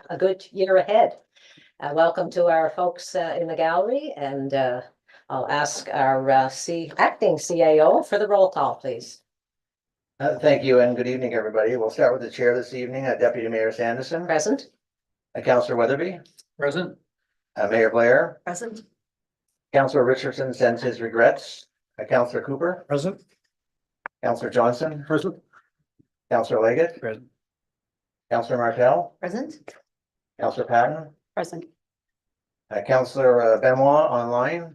a good year ahead. Welcome to our folks in the gallery, and I'll ask our acting CAO for the roll call, please. Thank you and good evening, everybody. We'll start with the chair this evening, Deputy Mayor Sanderson. Present. Councillor Weatherby. Present. Mayor Blair. Present. Councillor Richardson sends his regrets. Councillor Cooper. Present. Councillor Johnson. Present. Councillor Leggett. Present. Councillor Martel. Present. Councillor Patton. Present. Councillor Benoit online.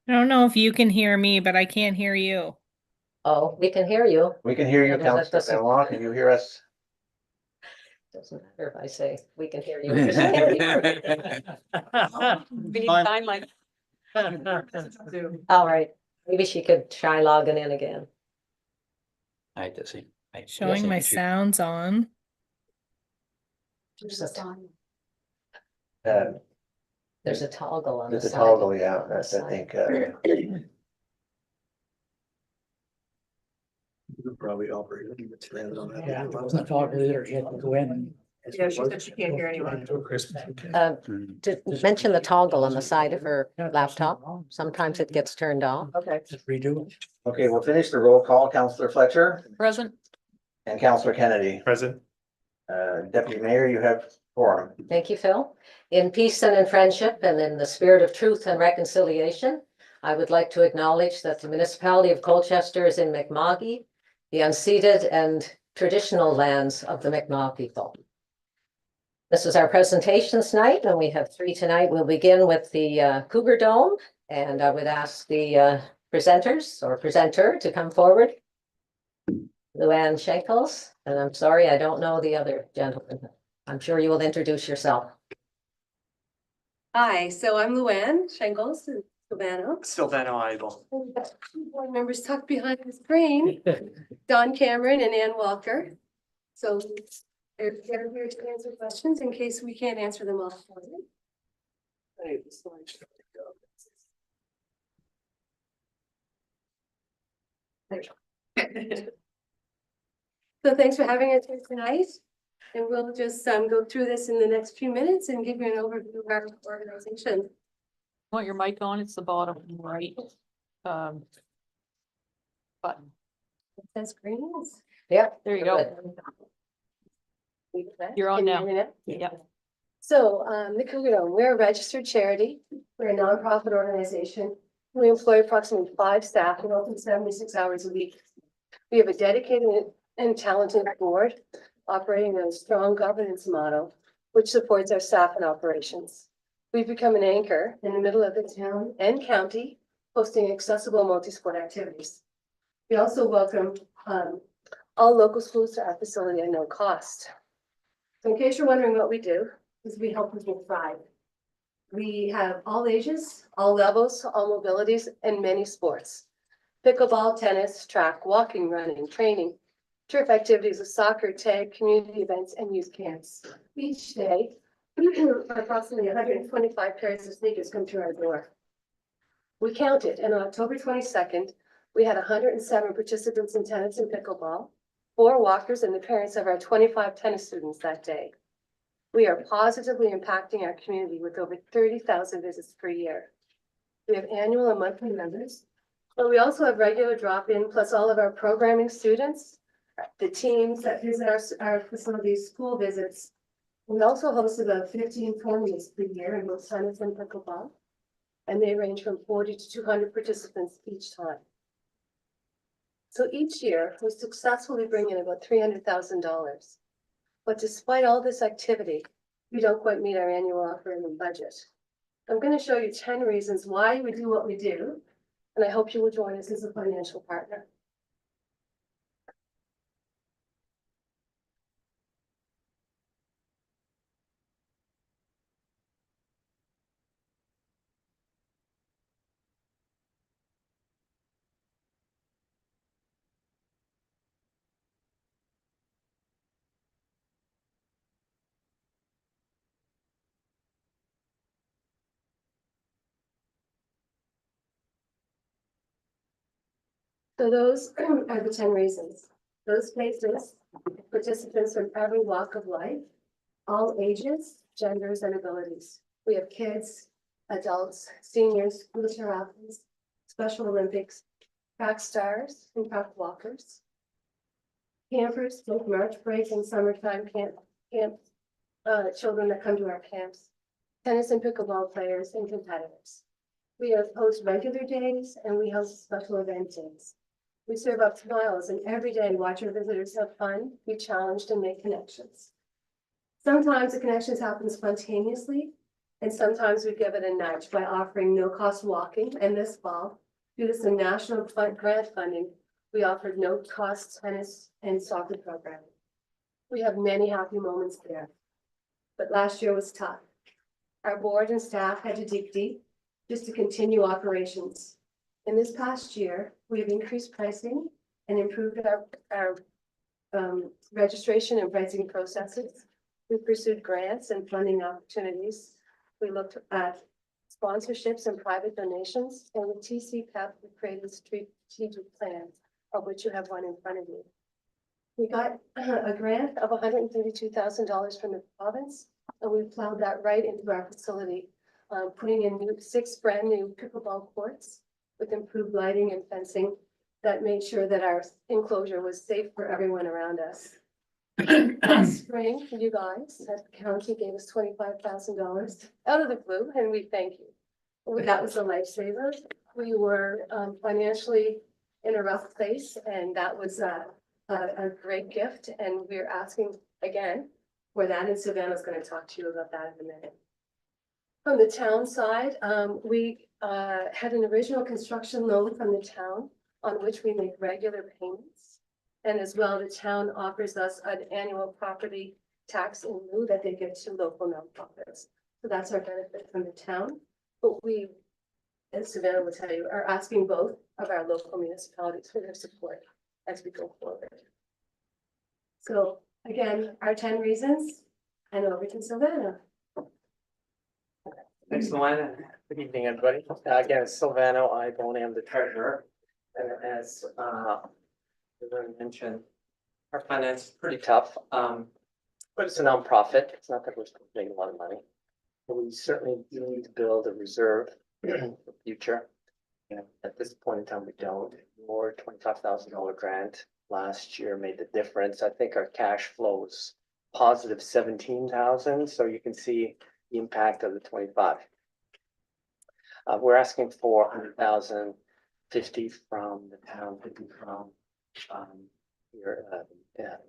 I don't know if you can hear me, but I can't hear you. Oh, we can hear you. We can hear you, No, that Councillor Benoit. Can you hear us? Doesn't matter if I say we can hear you. We can hear you. We need time like. All right, maybe she could try logging in again. I hate to see. Showing my sounds on. There's a toggle on the There's a side. toggle, yeah, that's, I think. Probably operate. Yeah, it wasn't toggle either, you had to go in. Yeah, she said she can't hear anyone. To mention the toggle on the side of her laptop, sometimes it gets turned off. Okay. Just redo it. Okay, we'll finish the roll call. Councillor Fletcher Present. and Councillor Kennedy. Present. Deputy Mayor, you have forum. Thank you, Phil. In peace and in friendship and in the spirit of truth and reconciliation, I would like to acknowledge that the Municipality of Colchester is in Mi'kma'ki, the unceded and traditional lands of the Mi'kmaq people. This is our presentations night, and we have 3 tonight. We'll begin with the Cougar Dome, and I would ask the presenters or presenter to come forward. Luanne Schenkels, and I'm sorry, I don't know the other gentleman. I'm sure you will introduce yourself. Hi, so I'm Luanne Schenkels in Savannah. Sylvano Idol. Two board members tucked behind the screen, Don Cameron and Ann Walker. So they're here to answer questions in case we can't answer them all for you. So thanks for having us here tonight. And we'll just go through this in the next few minutes and give you an overview of our organization. Want your mic on? It's the bottom right. Button. It says green. Yeah. There you go. You're on Can you now. hear me now? Yeah. So, the Cougar Dome, we're a registered charity. We're a nonprofit organization. We employ approximately 5 staff and open 76 hours a week. We have a dedicated and talented board operating on a strong governance model, which supports our staff and operations. We've become an anchor in the middle of the town and county, hosting accessible multi-sport activities. We also welcome all local schools to our facility at no cost. So in case you're wondering what we do, is we help people thrive. We have all ages, all levels, all mobilities, and many sports. Pickleball, tennis, track, walking, running, training, turf activities of soccer, tag, community events, and youth camps. Each day, approximately 125 pairs of sneakers come through our door. We counted, and on October 22nd, we had 107 participants in tennis and pickleball, 4 walkers, and the parents of our 25 tennis students that day. We are positively impacting our community with over 30,000 visits per year. We have annual and monthly members, but we also have regular drop-in, plus all of our programming students, the teams that visit our facilities, school visits. We also host about 15 tournaments per year in both tennis and pickleball, and they range from 40 to 200 participants each time. So each year, we successfully bring in about $300,000. But despite all this activity, we don't quite meet our annual operating budget. I'm going to show you 10 reasons why we do what we do, and I hope you will join us as a financial partner. So those are the 10 reasons. Those spaces, participants from every walk of life, all ages, genders, and abilities. We have kids, adults, seniors, wheelchair athletes, Special Olympics, track stars, and track walkers. Campers, both March break and summertime children that come to our camps, tennis and pickleball players and competitors. We host regular days and we host special event days. We serve up smiles and every day watch our visitors have fun, be challenged and make connections. Sometimes the connections happen spontaneously and sometimes we give it a nudge by offering no-cost walking. And this fall, due to some national grant funding, we offered no-cost tennis and soccer programming. We have many happy moments there, but last year was tough. Our board and staff had to dig deep just to continue operations. In this past year, we have increased pricing and improved our registration and pricing processes. We pursued grants and funding opportunities. We looked at sponsorships and private donations, and with TCPEP, we created a strategic plan, of which you have one in front of you. We got a grant of $132,000 from the province, and we plowed that right into our facility, putting in 6 brand new pickleball courts with improved lighting and fencing that made sure that our enclosure was safe for everyone around us. Last spring, you guys at the county gave us $25,000 out of the blue, and we thank you. That was a lifesaver. We were financially in a rough place, and that was a great gift. And we're asking again for that, and Savannah's going to talk to you about that in a minute. From the town side, we had an original construction loan from the town on which we make regular payments. And as well, the town offers us an annual property tax in lieu that they give to local nonprofits. So that's our benefit from the town. But we, as Savannah will tell you, are asking both of our local municipalities for their support as we go forward. So again, our 10 reasons, and over to Savannah. Thanks, Luanne. Good evening, everybody. Again, it's Silvano. I am the treasurer. And as Luanne mentioned, our finance is pretty tough, but it's a nonprofit. It's not that we're making a lot of money. But we certainly do need to build a reserve for the future. And at this point in time, we don't. More $25,000 grant last year made the difference. I think our cash flow was positive 17,000. So you can see the impact of the 25. We're asking for 100,000, 50 from the town, 50 from your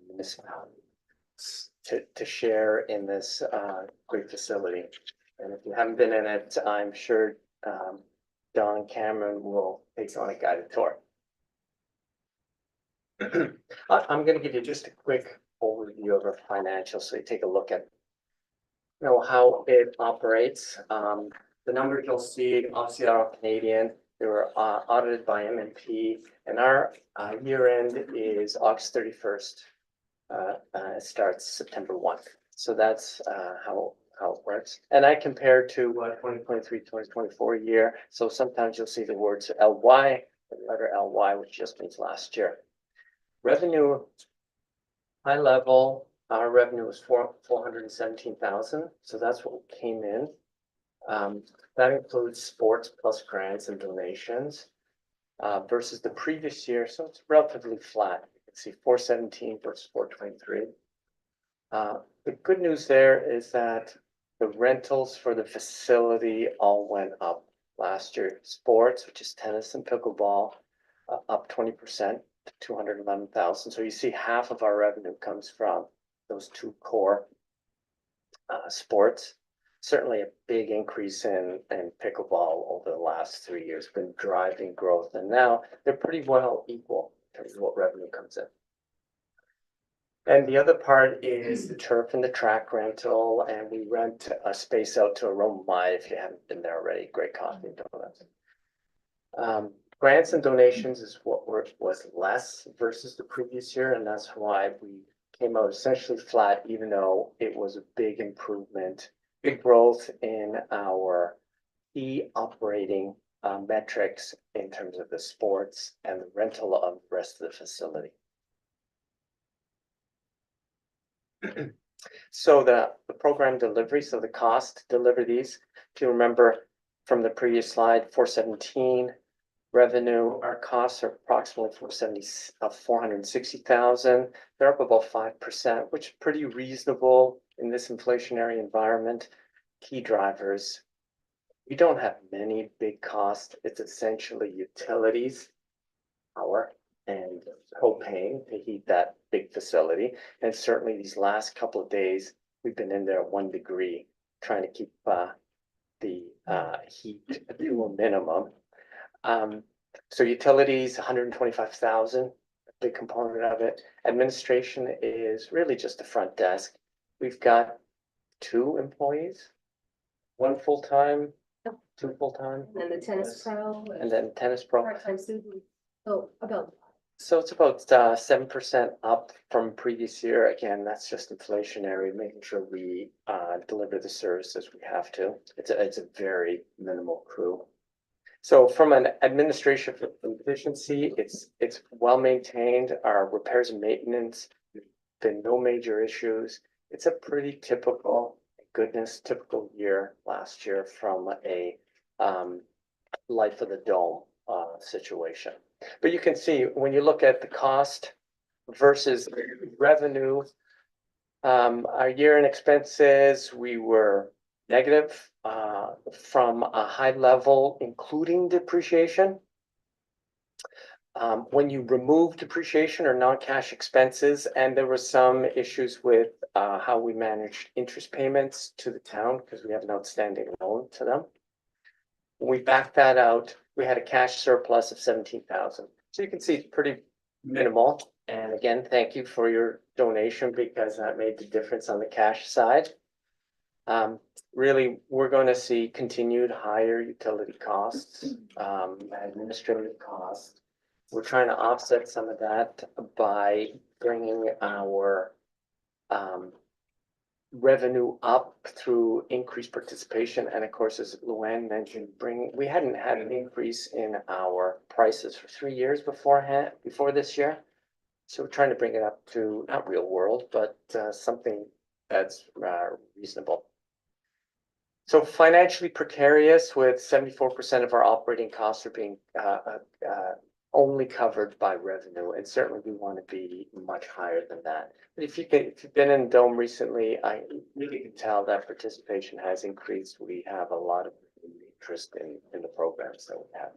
municipality to share in this great facility. And if you haven't been in it, I'm sure Don Cameron will take you on a guided tour. I'm going to give you just a quick overview of our financials so you take a look at how it operates. The numbers you'll see obviously are Canadian. They were audited by MNP, and our year end is August 31st. It starts September 1. So that's how it works. And I compare to 2023, 2024 year. So sometimes you'll see the words LY, the letter LY, which just means last year. Revenue, high level, our revenue was 417,000. So that's what came in. That includes sports plus grants and donations versus the previous year. So it's relatively flat. You can see 417 versus 423. The good news there is that the rentals for the facility all went up last year. Sports, which is tennis and pickleball, up 20% to 211,000. So you see half of our revenue comes from those two core sports. Certainly a big increase in pickleball over the last 3 years, been driving growth. And now they're pretty well equal in terms of what revenue comes in. And the other part is the turf and the track rental. And we rent a space out to Aroma Mai if you haven't been there already. Great coffee and donuts. Grants and donations is what was less versus the previous year. And that's why we came out essentially flat, even though it was a big improvement. Big growth in our key operating metrics in terms of the sports and the rental of the rest of the facility. So the program delivery, so the cost to deliver these, if you remember from the previous slide, 417 revenue, our costs are approximately 460,000. They're up about 5%, which is pretty reasonable in this inflationary environment. Key drivers. We don't have many big costs. It's essentially utilities, power, and propane to heat that big facility. And certainly these last couple of days, we've been in there at 1 degree, trying to keep the heat to a minimum. So utilities, 125,000, a big component of it. Administration is really just the front desk. We've got 2 employees, 1 full-time, 2 full-time, And the tennis pro. and then tennis pro. Part-time student. Oh, about. So it's about 7% up from previous year. Again, that's just inflationary, making sure we deliver the services we have to. It's a very minimal crew. So from an administration efficiency, it's well maintained. Our repairs and maintenance, been no major issues. It's a pretty typical year last year from a life of the dome situation. But you can see when you look at the cost versus revenue, our year in expenses, we were negative from a high level, including depreciation. When you remove depreciation or non-cash expenses, and there were some issues with how we managed interest payments to the town because we have an outstanding loan to them. When we backed that out, we had a cash surplus of 17,000. So you can see it's pretty minimal. And again, thank you for your donation because that made the difference on the cash side. Really, we're going to see continued higher utility costs, administrative costs. We're trying to offset some of that by bringing our revenue up through increased participation. And of course, as Luanne mentioned, we hadn't had an increase in our prices for 3 years before this year. So we're trying to bring it up to not real world, but something that's reasonable. So financially precarious with 74% of our operating costs are being only covered by revenue, and certainly we want to be much higher than that. But if you've been in Dome recently, I really can tell that participation has increased. We have a lot of interest in the programs that we have.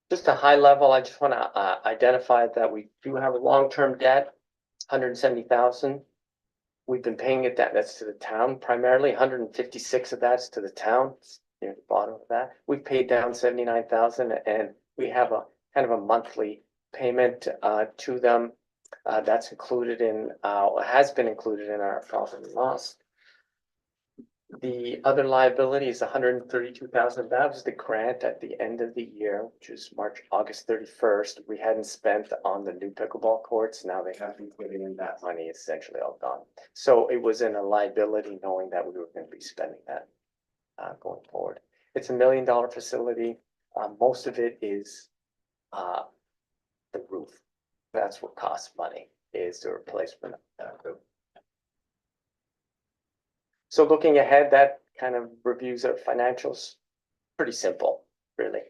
Just a high level, I just want to identify that we do have a long-term debt, 170,000. We've been paying it that's to the town primarily. 156 of that's to the town. Near the bottom of that, we've paid down 79,000, and we have a kind of a monthly payment to them. That's included in has been included in our profit and loss. The other liability is 132,000. That was the grant at the end of the year, which is August 31st. We hadn't spent on the new pickleball courts. Now they have been putting in that money, essentially all gone. So it was in a liability knowing that we were going to be spending that going forward. It's $1 million facility. Most of it is the roof. That's what costs money, is the replacement of that roof. So looking ahead, that kind of reviews our financials. Pretty simple, really.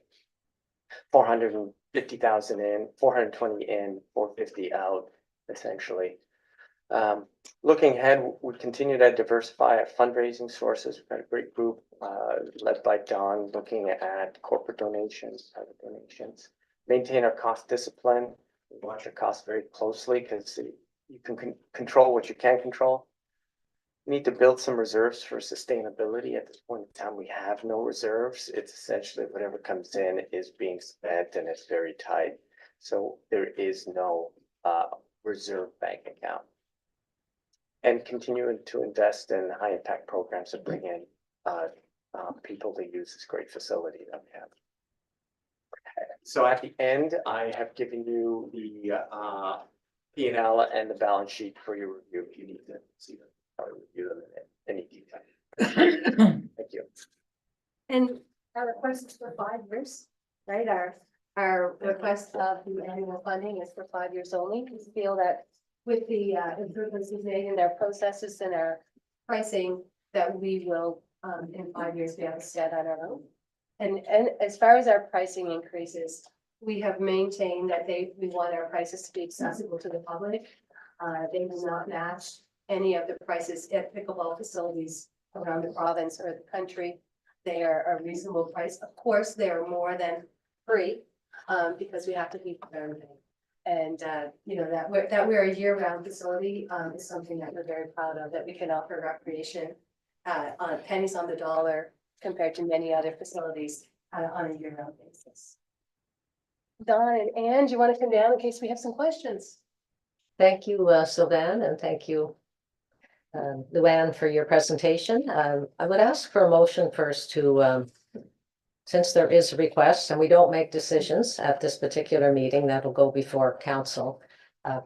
450,000 in, 420 in, 450 out, essentially. Looking ahead, we continue to diversify our fundraising sources. We've got a great group led by Don looking at corporate donations, private donations, maintain our cost discipline. We watch our costs very closely because you can control what you can control. We need to build some reserves for sustainability. At this point in time, we have no reserves. It's essentially whatever comes in is being spent, and it's very tight. So there is no reserve bank account. And continuing to invest in high impact programs that bring in people to use this great facility that we have. So at the end, I have given you the P&L and the balance sheet for your review. If you need to see them, I'll review them in any detail. Thank you. And our request is for 5 years, right? Our request of the annual funding is for 5 years only. We feel that with the improvements we've made in our processes and our pricing, that we will in 5 years be able to stand on our own. And as far as our pricing increases, we have maintained that we want our prices to be accessible to the public. They will not match any of the prices at pickleball facilities around the province or the country. They are a reasonable price. Of course, they are more than free, because we have to keep everything. And, you know, that we're a year-round facility, is something that we're very proud of, that we can offer recreation, on pennies on the dollar compared to many other facilities, on a year-round basis. Don and Anne, do you want to come down in case we have some questions? Thank you, Sylvan, and thank you, Luanne, for your presentation. I would ask for a motion first to, since there is a request and we don't make decisions at this particular meeting, that'll go before council.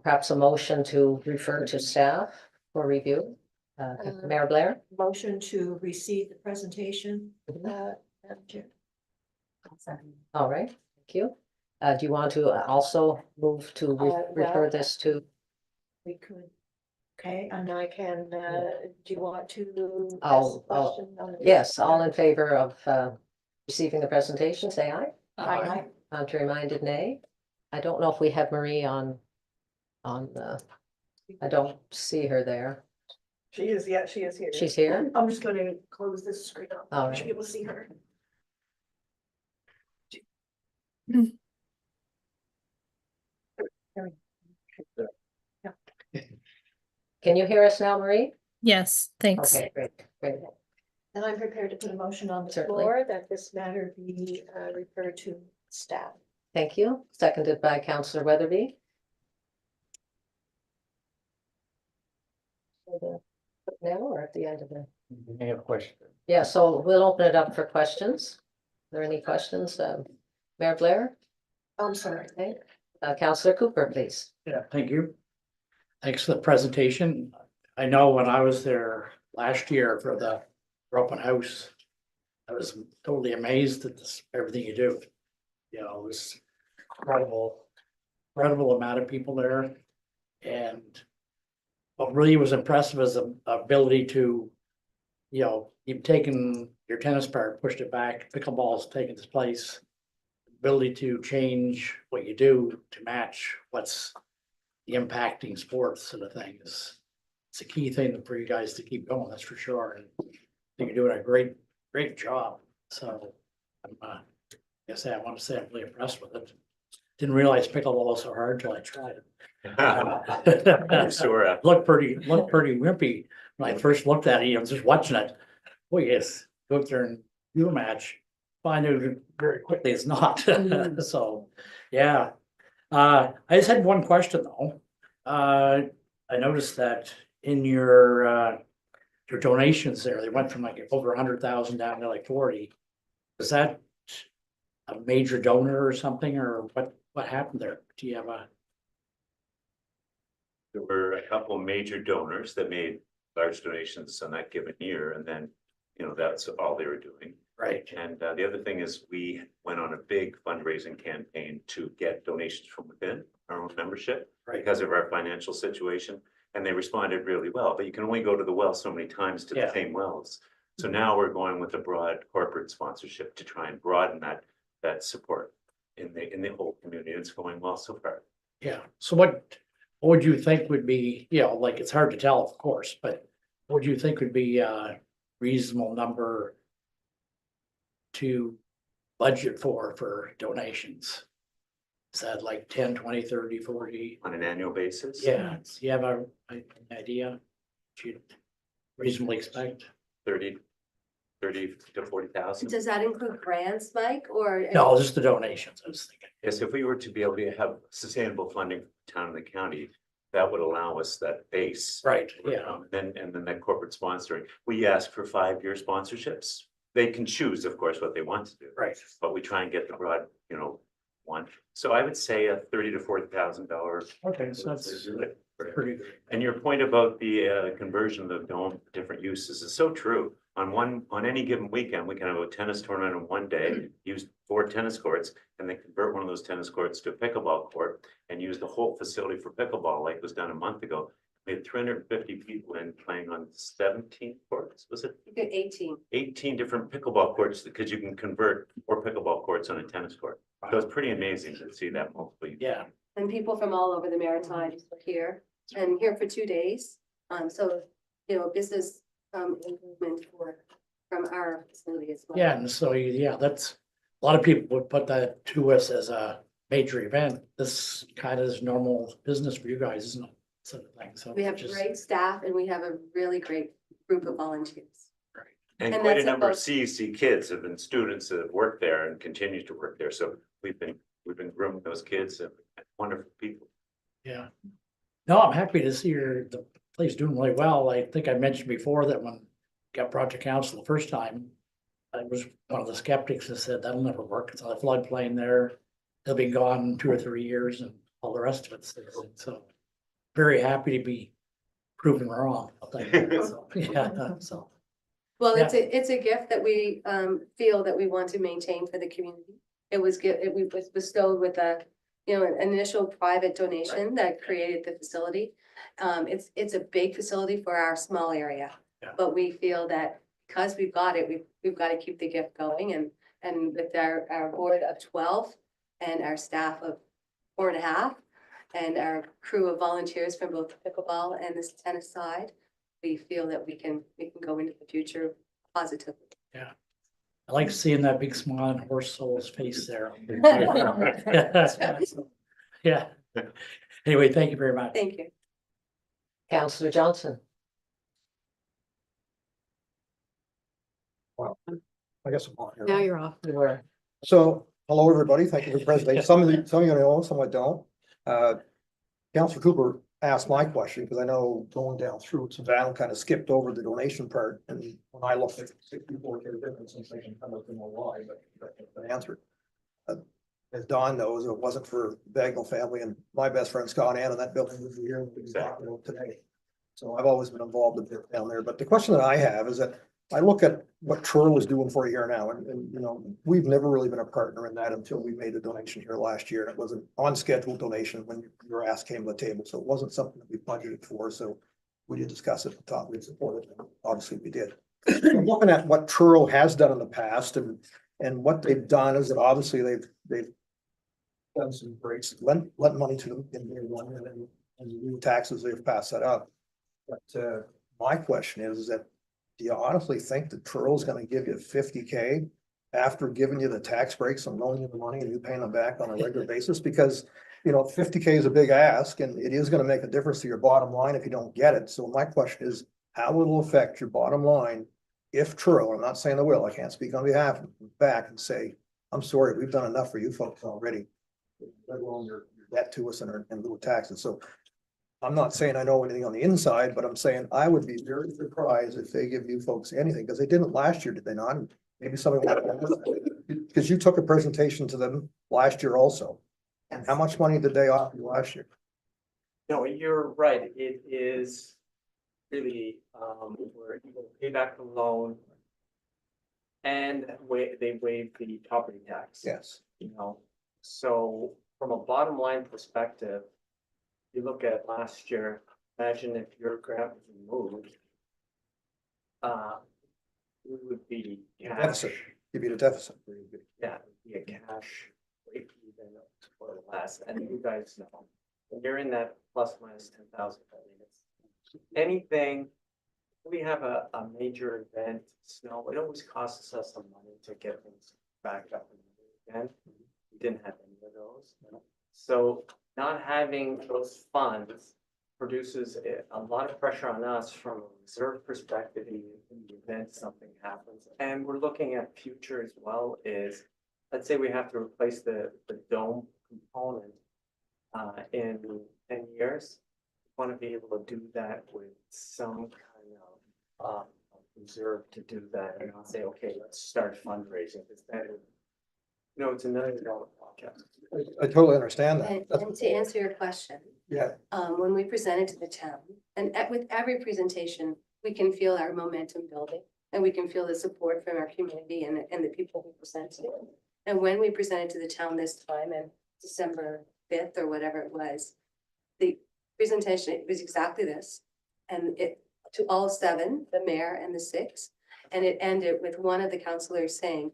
Perhaps a motion to refer to staff for review. Mayor Blair? Motion to receive the presentation. Mhm. Madam Chair. All right, thank you. Do you want to also move to refer well, this to? We could, okay, and I can, do you want to? ask I'll- a question on the- Yes, all in favor of receiving the presentation, say aye. Aye. Contrary minded, nay. I don't know if we have Marie on the, I don't see her there. She is, yeah, she is here. She's here? I'm just gonna close this screen up. All You should right. be able to see her. Can you hear us now, Marie? Yes, thanks. Okay, great, great. And I'm prepared to put a motion on the Certainly. floor that this matter be referred to staff. Thank you. Seconded by Councillor Weatherby. Now or at the end of the? I have a question. Yeah, so we'll open it up for questions. Are there any questions? Mayor Blair? I'm sorry. Okay. Councillor Cooper, please. Yeah, thank you. Thanks for the presentation. I know when I was there last year for the open house, I was totally amazed at this, everything you do. You know, it was incredible amount of people there. And what really was impressive is the ability to, you know, you've taken your tennis part, pushed it back, pickleball's taken its place. Ability to change what you do to match what's the impacting sports sort of thing is, it's a key thing for you guys to keep going, that's for sure. And I think you're doing a great job. So I'm, I guess I want to say I'm really impressed with it. Didn't realize pickleball was so hard till I tried it. I'm sure. Looked pretty wimpy when I first looked at it, you know, just watching it. Oh yes, go up there and do a match. Find out very quickly it's not. So, yeah. I just had one question though. I noticed that in your donations there, they went from like over 100,000 down to like 40. Is that a major donor or something, or what happened there? Do you have a? There were a couple of major donors that made large donations on that given year, and then, you know, that's all they were doing. Right. And the other thing is we went on a big fundraising campaign to get donations from within our own membership Right. because of our financial situation, and they responded really well. But you can only go to the well so many times to Yeah. the same wells. So now we're going with a broad corporate sponsorship to try and broaden that support in the whole community. It's going well so far. Yeah, so what would you think would be, you know, like, it's hard to tell, of course, but what would you think would be a reasonable number to budget for donations? Is that like 10, 20, 30, 40? On an annual basis? Yeah, do you have an idea? What you'd reasonably expect? 30 to 40,000. Does that include grants, Mike, or? No, just the donations, I was thinking. Yes, if we were to be able to have sustainable funding for the town and the county, that would allow us that base. Right, yeah, And then that corporate sponsoring, we ask for 5-year sponsorships. They can choose, of course, what they want to do, right, but we try and get the broad, you know, one. So I would say a $30,000 to $40,000. Okay, so that's pretty good. And your point about the conversion of the dome to different uses is so true. On any given weekend, we can have a tennis tournament on one day, use 4 tennis courts, and then convert one of those tennis courts to a pickleball court and use the whole facility for pickleball, like was done a month ago. We had 350 people in playing on 17 courts, was it? 18. 18 different pickleball courts, because you can convert 4 pickleball courts on a tennis court. So it's pretty amazing to see that multiple. Yeah, And people from all over the Maritimes are here and here for 2 days. So, business improvement from our facility as well. yeah, and so, yeah, that's, a lot of people would put that to us as a major event. This kind of is normal business for you guys, isn't it? Sort of thing, so. We have just- great staff and we have a really great group of volunteers. And And quite a that's number of about- CEC kids have been students that have worked there and continue to work there. So we've been grooming those kids and wonderful people. Yeah. No, I'm happy to see the place doing really well. I think I mentioned before that when I got brought to council the first time, I was one of the skeptics that said that'll never work. It's a floodplain there. They'll be gone 2 or 3 years and all the rest of it. So very happy to be proven wrong. I'll tell you that. So, yeah, so. Well, it's a gift that we feel that we want to maintain for the community. It was bestowed with an initial private donation that created the facility. It's a big facility for our small area. Yeah. But we feel that because we've got it, we've got to keep the gift going and with our board of 12 and our staff of 4.5 and our crew of volunteers from both the pickleball and the tennis side, we feel that we can go into the future positively. Yeah. I like seeing that big smile on Horse Soul's face there. Yeah. Anyway, thank you very much. Thank you. Councillor Johnson. I guess I'm on here. Now you're off. So, hello, everybody. Thank you for the presentation. Some of you know, some I don't. Councilor Cooper asked my question because I know going down through it, Val kind of skipped over the donation part. And when I looked at 64 difference, I'm thinking, I don't know why, but I answered. As Don knows, if it wasn't for the Bagnell family and my best friend Scott Ann and that building would be here today. So I've always been involved a bit down there. But the question that I have is that I look at what Truro is doing for you here now, and we've never really been a partner in that until we made a donation here last year. It was an on-schedule donation when your ask came to the table, so it wasn't something that we budgeted for. So we did discuss it and thought we'd support it. And obviously, we did. Looking at what Truro has done in the past and what they've done is that obviously they've done some breaks, lent money to them in year one, and new taxes they've passed that up. But my question is that, do you honestly think that Truro's gonna give you 50K after giving you the tax breaks and loaning you the money and you paying them back on a regular basis? Because 50K is a big ask and it is gonna make a difference to your bottom line if you don't get it. So my question is, how will it affect your bottom line if Truro, I'm not saying they will, I can't speak on behalf of them, back and say, I'm sorry, we've done enough for you folks already, let alone your debt to us and little taxes. So I'm not saying I know anything on the inside, but I'm saying I would be very surprised if they give you folks anything, because they didn't last year, did they not? Maybe somebody, because you took a presentation to them last year also. And how much money did they offer you last year? No, you're right. It is really, where you pay back the loan and they waive the property tax. Yes. So from a bottom line perspective, you look at last year, imagine if your grant was removed. We would be Deficit, cash, give you the deficit. yeah, be a cash break even or less, and you guys know. When you're in that plus minus 10,000, anything, we have a major event, snow, it always costs us some money to get things back up again. We didn't have any of those. So not having those funds produces a lot of pressure on us from a reserve perspective in the event something happens. And we're looking at future as well is, let's say we have to replace the dome component in 10 years. We want to be able to do that with some kind of reserve to do that and not say, okay, let's start fundraising, because then No, it's a $1 million podcast. I totally understand that. And to answer your question, Yeah, when we presented to the town, and with every presentation, we can feel our momentum building. And we can feel the support from our community and the people who present to. And when we presented to the town this time in December 5th or whatever it was, the presentation was exactly this. And it, to all 7, the mayor and the 6, and it ended with one of the councilors saying,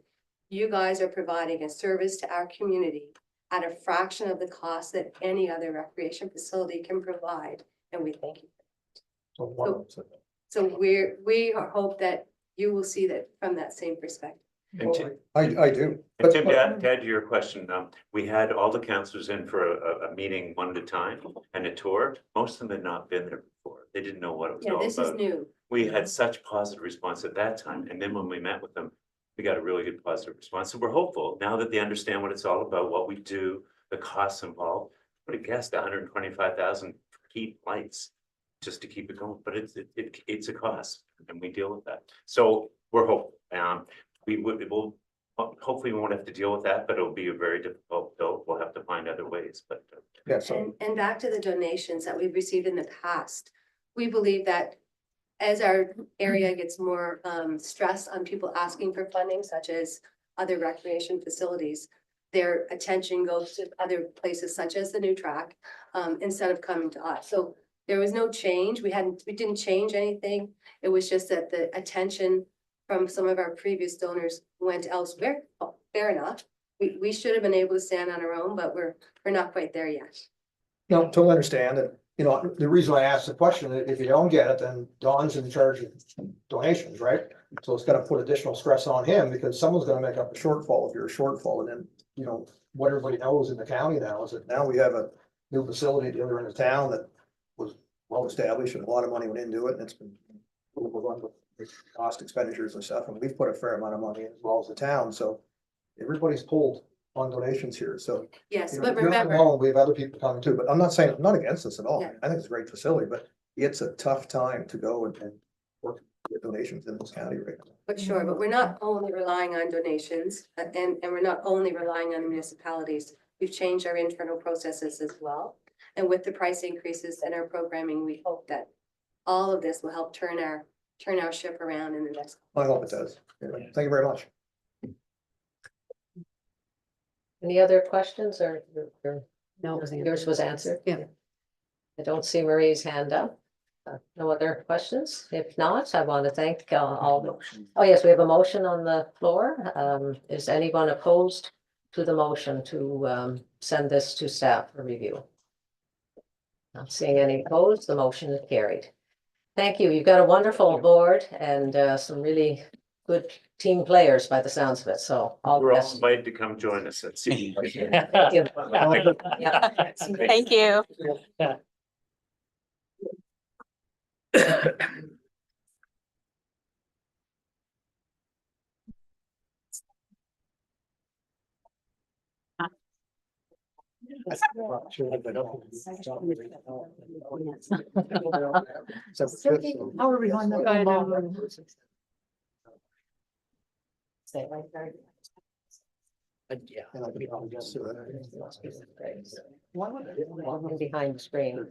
you guys are providing a service to our community at a fraction of the cost that any other recreation facility can provide, and we thank you. So we hope that you will see that from that same perspective. And Tim, I do. and But- Tim, to add to your question, we had all the councillors in for a meeting one at a time and a tour. Most of them had not been there before. They didn't know what it was Yeah, all this is about. new. We had such positive response at that time, and then when we met with them, we got a really good positive response. So we're hopeful now that they understand what it's all about, what we do, the costs involved. But I guess 125,000 heat lights just to keep it going, but it's a cost, and we deal with that. So we're hopeful. We'll hopefully we won't have to deal with that, but it'll be a very difficult bill. We'll have to find other ways, but. Yeah, so, And back to the donations that we've received in the past, we believe that as our area gets more stress on people asking for funding, such as other recreation facilities, their attention goes to other places such as the new track, instead of coming to us. So there was no change. We didn't change anything. It was just that the attention from some of our previous donors went elsewhere. Oh, fair enough. We should have been able to stand on our own, but we're not quite there yet. no, totally understand. And, you know, the reason I asked the question, if you don't get it, then Don's in charge of donations, right? So it's gonna put additional stress on him because someone's gonna make up a shortfall if you're a shortfall. And then, you know, what everybody knows in the county now is that now we have a new facility at the other end of town that was well established and a lot of money went into it, and it's been overrun with cost expenditures and stuff, and we've put a fair amount of money in as well as the town, so everybody's pulled on donations here, so. Yes, You know, but you're not remember, alone. We have other people coming too, but I'm not saying, I'm not against this at all. Yeah. I think it's a great facility, but it's a tough time to go and work with donations in this county right now. but sure, but we're not only relying on donations and we're not only relying on the municipalities. We've changed our internal processes as well. And with the price increases and our programming, we hope that all of this will help turn our ship around in the next. I hope it does. Anyway, thank you very much. Any other questions or No. yours was answered? Yeah. I don't see Marie's hand up. No other questions? If not, I want to thank all. Oh, yes, we have a motion on the floor. Is anyone opposed to the motion to send this to staff for review? Not seeing any opposed, the motion is carried. Thank you. You've got a wonderful board and some really good team players by the sounds of it. So all the We're all best. invited to come join us at CE. Thank you. Yeah. Thank you. How are we on the? Stay right there. Yeah. And I'll be on just so that- Walking behind the screen.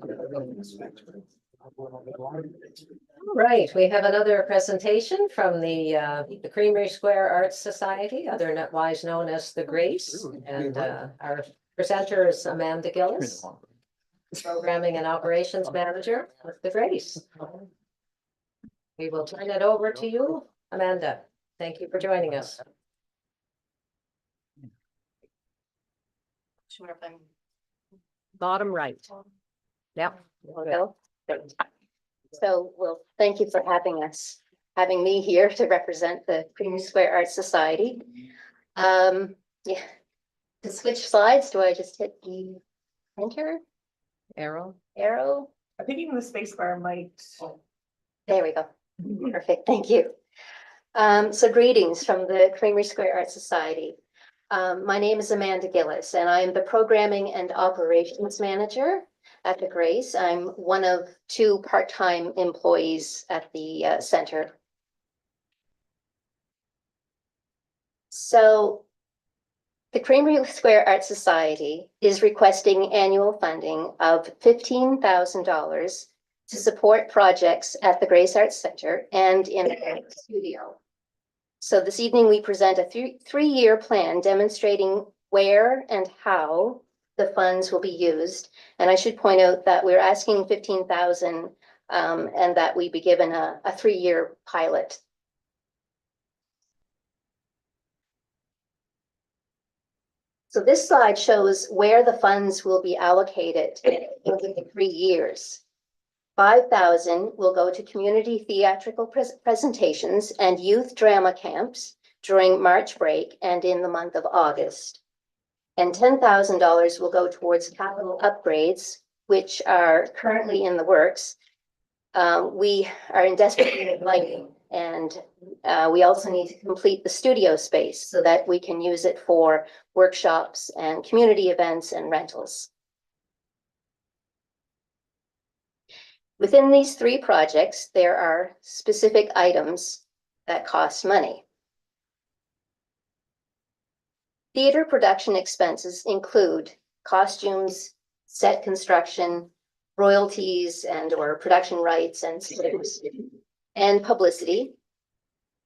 Right, we have another presentation from the Creamery Square Arts Society, otherwise known as the Grace. And our presenter is Amanda Gillis, Programming and Operations Manager with the Grace. We will turn it over to you, Amanda. Thank you for joining us. Sure, if I'm. Bottom right. Yep. Go. So, well, thank you for having me here to represent the Creamery Square Arts Society. Yeah, to switch slides, do I just hit the enter Arrow. arrow? I think even the space bar might. There we go. Perfect, thank you. So greetings from the Creamery Square Arts Society. My name is Amanda Gillis, and I am the Programming and Operations Manager at the Grace. I'm one of 2 part-time employees at the center. So The Creamery Square Art Society is requesting annual funding of $15,000 to support projects at the Grace Arts Center and in the studio. So this evening, we present a three-year plan demonstrating where and how the funds will be used. And I should point out that we're asking 15,000 and that we be given a 3-year pilot. So this slide shows where the funds will be allocated over the 3 years. 5,000 will go to community theatrical presentations and youth drama camps during March break and in the month of August. And $10,000 will go towards capital upgrades, which are currently in the works. We are in desperate need of lighting, and we also need to complete the studio space so that we can use it for workshops and community events and rentals. Within these 3 projects, there are specific items that cost money. Theater production expenses include costumes, set construction, royalties and/or production rights and publicity.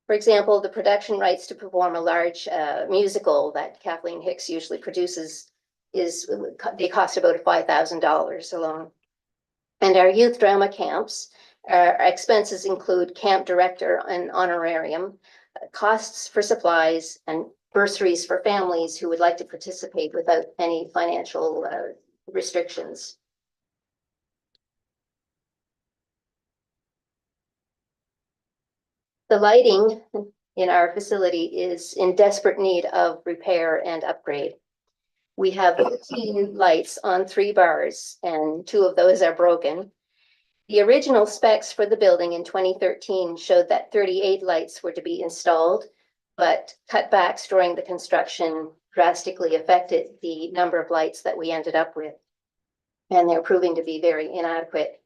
For example, the production rights to perform a large musical that Kathleen Hicks usually produces they cost about $5,000 alone. And our youth drama camps, our expenses include camp director and honorarium, costs for supplies, and bursaries for families who would like to participate without any financial restrictions. The lighting in our facility is in desperate need of repair and upgrade. We have 15 lights on 3 bars, and 2 of those are broken. The original specs for the building in 2013 showed that 38 lights were to be installed, but cutbacks during the construction drastically affected the number of lights that we ended up with, and they're proving to be very inadequate.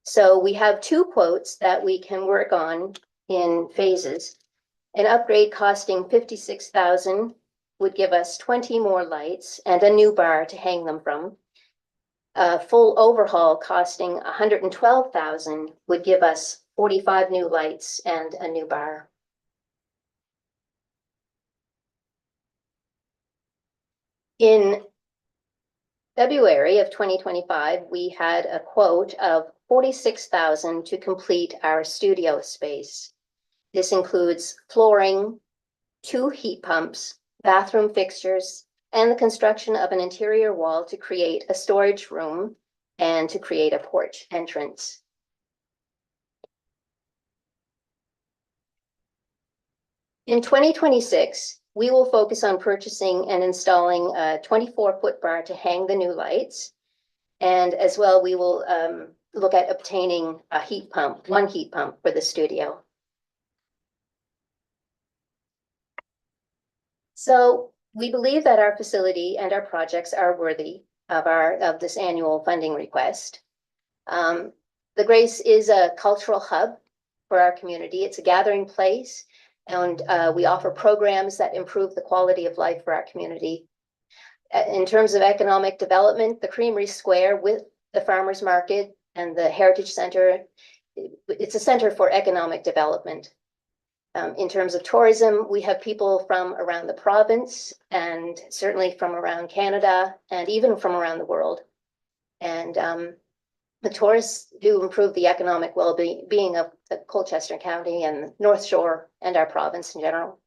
So we have 2 quotes that we can work on in phases. An upgrade costing $56,000 would give us 20 more lights and a new bar to hang them from. A full overhaul costing $112,000 would give us 45 new lights and a new bar. In February of 2025, we had a quote of $46,000 to complete our studio space. This includes flooring, 2 heat pumps, bathroom fixtures, and the construction of an interior wall to create a storage room and to create a porch entrance. In 2026, we will focus on purchasing and installing a 24-foot bar to hang the new lights. And as well, we will look at obtaining a heat pump, 1 heat pump for the studio. So we believe that our facility and our projects are worthy of this annual funding request. The Grace is a cultural hub for our community. It's a gathering place, and we offer programs that improve the quality of life for our community. In terms of economic development, the Creamery Square with the Farmers Market and the Heritage Center, it's a center for economic development. In terms of tourism, we have people from around the province and certainly from around Canada and even from around the world. And the tourists do improve the economic well-being of the Colchester County and North Shore and our province in general.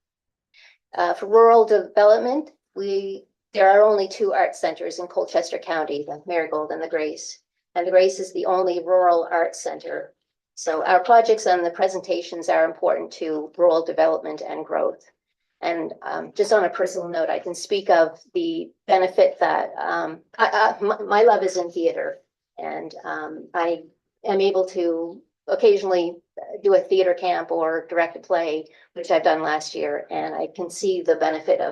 For rural development, there are only 2 art centers in Colchester County, the Marigold and the Grace. And the Grace is the only rural arts center. So our projects and the presentations are important to rural development and growth. And just on a personal note, I can speak of the benefit that my love is in theater. And I am able to occasionally do a theater camp or direct a play, which I've done last year. And I can see the benefit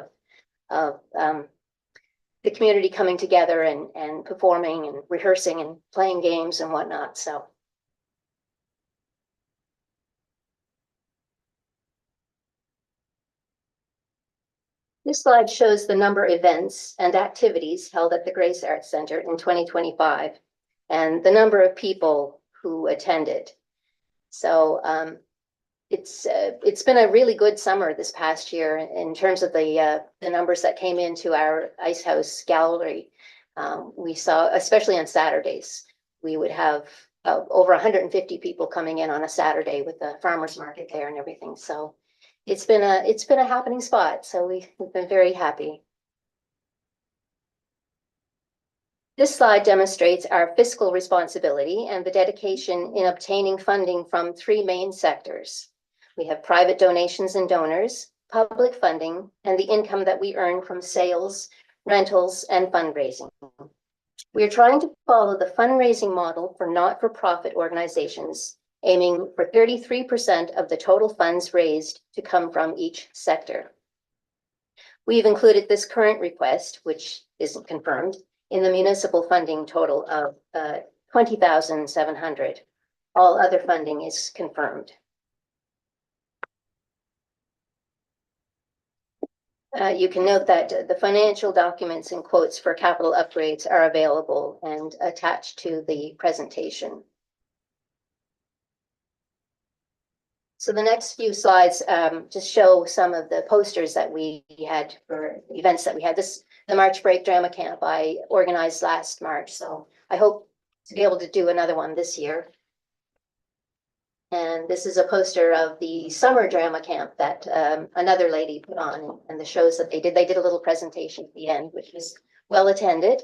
of the community coming together and performing and rehearsing and playing games and whatnot. So. This slide shows the number of events and activities held at the Grace Arts Center in 2025 and the number of people who attended. So it's been a really good summer this past year in terms of the numbers that came into our Ice House gallery. We saw, especially on Saturdays, we would have over 150 people coming in on a Saturday with the farmers market there and everything. So it's been a happening spot. So we've been very happy. This slide demonstrates our fiscal responsibility and the dedication in obtaining funding from three main sectors. We have private donations and donors, public funding, and the income that we earn from sales, rentals, and fundraising. We are trying to follow the fundraising model for not-for-profit organizations, aiming for 33% of the total funds raised to come from each sector. We've included this current request, which isn't confirmed, in the municipal funding total of $20,700. All other funding is confirmed. You can note that the financial documents and quotes for capital upgrades are available and attached to the presentation. So the next few slides just show some of the posters that we had for events that we had. The March Break Drama Camp I organized last March, so I hope to be able to do another one this year. And this is a poster of the summer drama camp that another lady put on and the shows that they did. They did a little presentation at the end, which was well attended.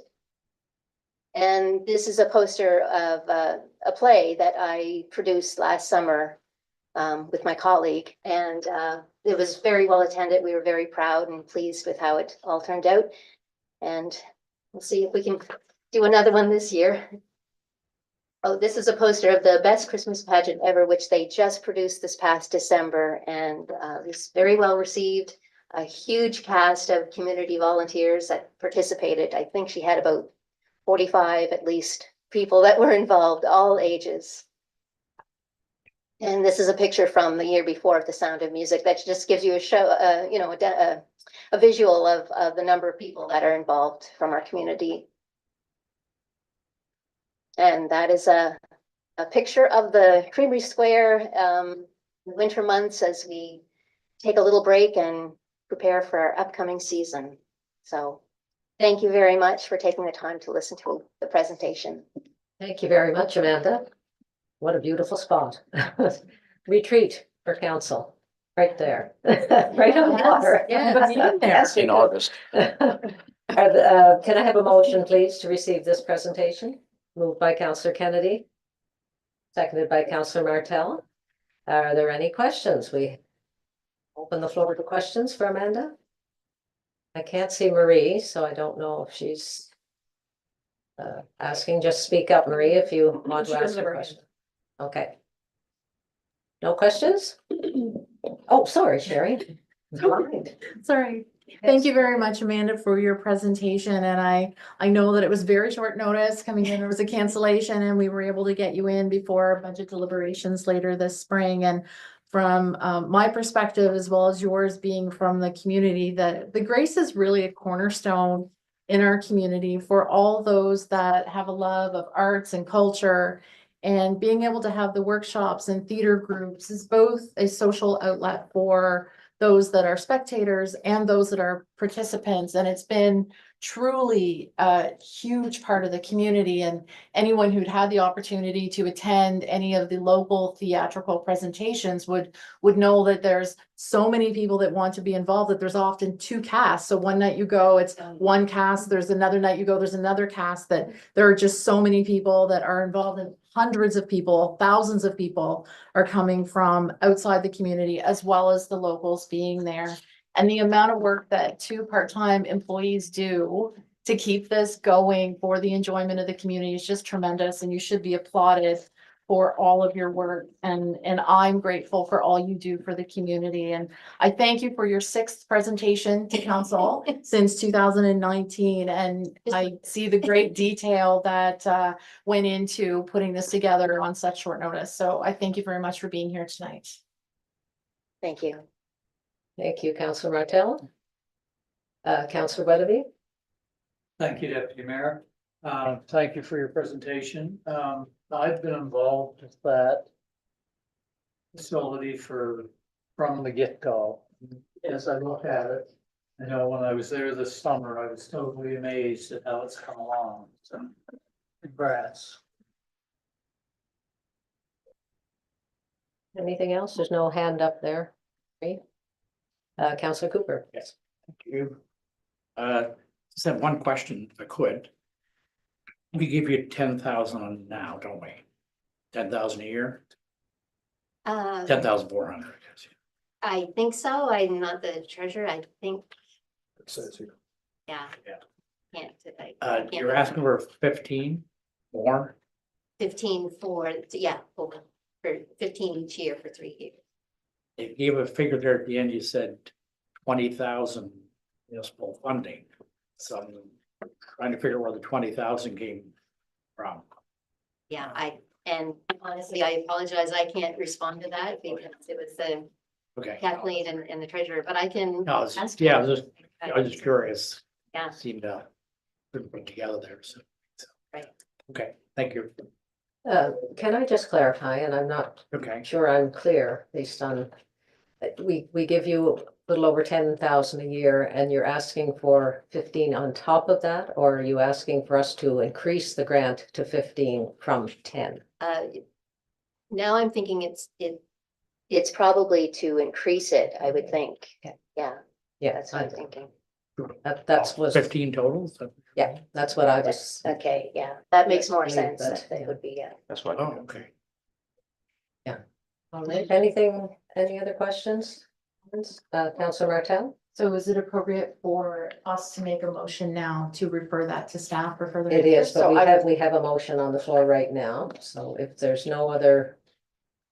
And this is a poster of a play that I produced last summer with my colleague. And it was very well attended. We were very proud and pleased with how it all turned out. And we'll see if we can do another one this year. Oh, this is a poster of the best Christmas pageant ever, which they just produced this past December, and it was very well received. A huge cast of community volunteers that participated. I think she had about 45 at least people that were involved, all ages. And this is a picture from the year before of The Sound of Music that just gives you a show, you know, a visual of the number of people that are involved from our community. And that is a picture of the Creamery Square winter months as we take a little break and prepare for our upcoming season. So thank you very much for taking the time to listen to the presentation. Thank you very much, Amanda. What a beautiful spot. Retreat for council, right there. Right on the water. Yes. In August. Can I have a motion, please, to receive this presentation? Moved by Councillor Kennedy. Seconded by Councillor Martell. Are there any questions? We open the floor to questions for Amanda. I can't see Marie, so I don't know if she's asking. Just speak up, Marie, if you want to ask a question. Okay. No questions? Oh, sorry, Sherry. Sorry. Thank you very much, Amanda, for your presentation. And I know that it was very short notice coming in. There was a cancellation and we were able to get you in before budget deliberations later this spring. And from my perspective, as well as yours being from the community, that the Grace is really a cornerstone in our community for all those that have a love of arts and culture. And being able to have the workshops and theater groups is both a social outlet for those that are spectators and those that are participants. And it's been truly a huge part of the community, and anyone who'd had the opportunity to attend any of the local theatrical presentations would know that there's so many people that want to be involved, that there's often two casts. So one night you go, it's one cast, there's another night you go, there's another cast, that there are just so many people that are involved, and hundreds of people, thousands of people are coming from outside the community, as well as the locals being there. And the amount of work that two part-time employees do to keep this going for the enjoyment of the community is just tremendous, and you should be applauded for all of your work. And I'm grateful for all you do for the community. And I thank you for your 6th presentation to council since 2019. And I see the great detail that went into putting this together on such short notice. So I thank you very much for being here tonight. Thank you. Thank you, Councillor Martell. Councillor Weatherby? Thank you, Deputy Mayor. Thank you for your presentation. I've been involved with that facility from the get-go. As I look at it, I know when I was there this summer, I was totally amazed at how it's come along. So congrats. Anything else? There's no hand up there. Councillor Cooper? Yes, thank you. Just have one question, if I could. We give you 10,000 now, don't we? 10,000 a year, 10,400, I guess. I think so. I'm not the treasurer. I think, It says here. yeah. Yeah. Can't, I can't You're asking for 15 more? 15 for, yeah, for 15 each year for 3 years. You gave a figure there at the end, you said 20,000 municipal funding. So I'm trying to figure where the 20,000 came from. Yeah, and honestly, I apologize. I can't respond to that because it was the Okay. Kathleen and the treasurer, but I can. No, I was ask yeah, her. I was just curious. Yeah. Seemed put together there, so. Right. Okay, thank you. Can I just clarify, and I'm not Okay. sure I'm clear based on, we give you a little over 10,000 a year and you're asking for 15 on top of that, or are you asking for us to increase the grant to 15 from 10? Now I'm thinking it's probably to increase it, I would think. Okay. Yeah, Yeah, that's what I'm thinking. that's was, 15 total? So- yeah, that's what I was, Okay, yeah, that makes more Believe sense. that, That yeah. would be, yeah. That's what. Oh, okay. any other questions? Councillor Martel? So is it appropriate for us to make a motion now to refer that to staff for further? It is, interest? but So we I have, would- we have a motion on the floor right now, so if there's no other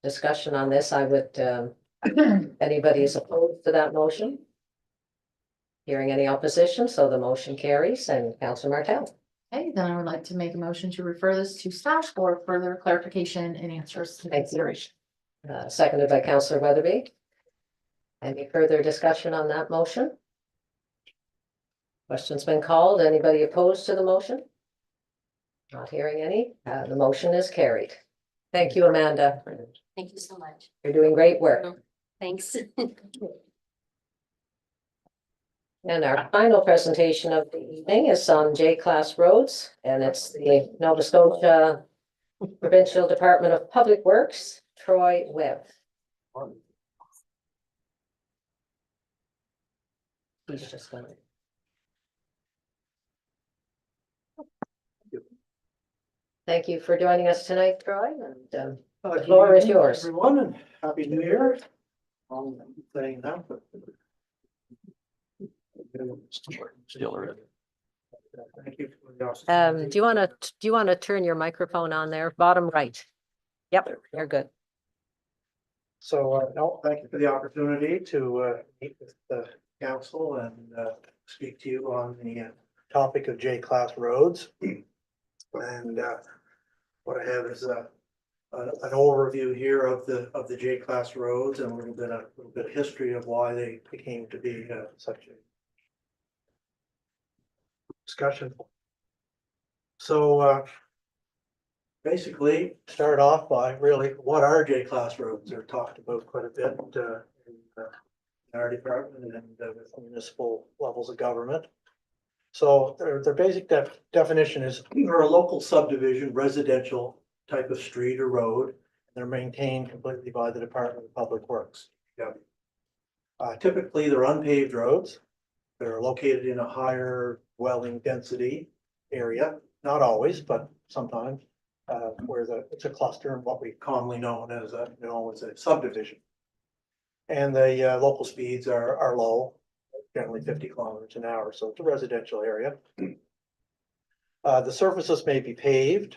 discussion on this, I would, anybody is opposed to that motion? Hearing any opposition, so the motion carries, and Councillor Martel. Okay, then I would like to make a motion to refer this to staff for further clarification and answers to Thank you. consideration. Seconded by Councillor Weatherby. Any further discussion on that motion? Question's been called. Anybody opposed to the motion? Not hearing any. The motion is carried. Thank you, Amanda. Thank you so much. You're doing great work. Thanks. And our final presentation of the evening is on J-class roads, and it's the Nova Scotia Provincial Department of Public Works, Troy Webb. He's just gonna. Thank you for joining us tonight, Troy, and the floor is yours. Everyone, and happy new year. Saying that, but. Still early. Thank you for the opportunity. Do you want to turn your microphone on there, bottom right? Yep, you're good. So, no, thank you for the opportunity to meet with the council and speak to you on the topic of J-class roads. And what I have is an overview here of the J-class roads and a little bit of history of why they became to be such a discussion. So basically, start off by really what are J-class roads? They're talked about quite a bit in our department and with municipal levels of government. So their basic definition is they're a local subdivision, residential type of street or road. They're maintained completely by the Department of Public Works. Yeah. Typically, they're unpaved roads. They're located in a higher dwelling density area, not always, but sometimes, where it's a cluster and what we commonly know as a subdivision. And the local speeds are low, generally 50 kilometers an hour, so it's a residential area. The surfaces may be paved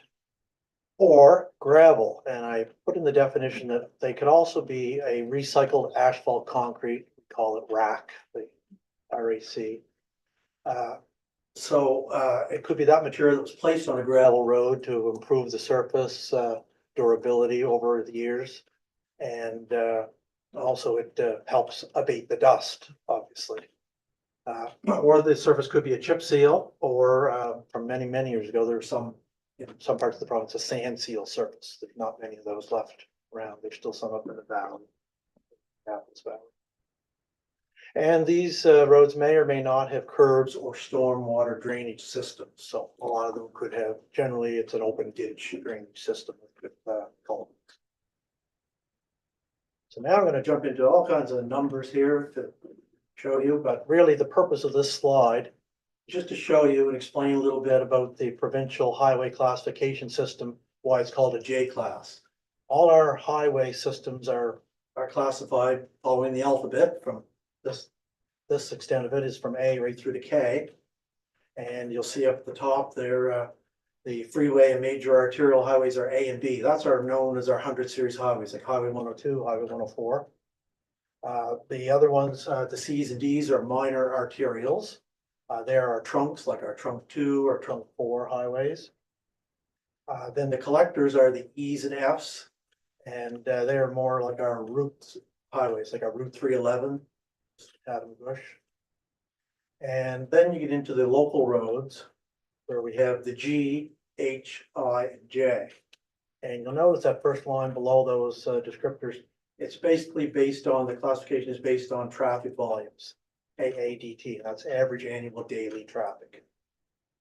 or gravel, and I put in the definition that they could also be a recycled asphalt concrete, we call it RAC, the RAC. So it could be that material that was placed on a gravel road to improve the surface durability over the years. And also it helps abate the dust, obviously. Or the surface could be a chip seal, or from many, many years ago, there were some, in some parts of the province, a sand seal surface. There's not many of those left around. There's still some up in the valley. Apples Valley. And these roads may or may not have curbs or stormwater drainage systems. So a lot of them could have, generally it's an open ditch drainage system with culverts. So now I'm going to jump into all kinds of numbers here to show you, but really the purpose of this slide is just to show you and explain a little bit about the provincial highway classification system, why it's called a J class. All our highway systems are classified following the alphabet from this extent of it is from A right through to K. And you'll see up at the top there, the freeway and major arterial highways are A and B. That's our known as our 100 series highways, like Highway 102, Highway 104. The other ones, the C's and D's are minor arterials. There are trunks like our trunk 2 or trunk 4 highways. Then the collectors are the E's and F's, and they're more like our route highways, like our Route 311, Adam Bush. And then you get into the local roads where we have the G, H, I, and J. And you'll notice that first line below those descriptors, it's basically based on, the classification is based on traffic volumes, AADT, that's average annual daily traffic.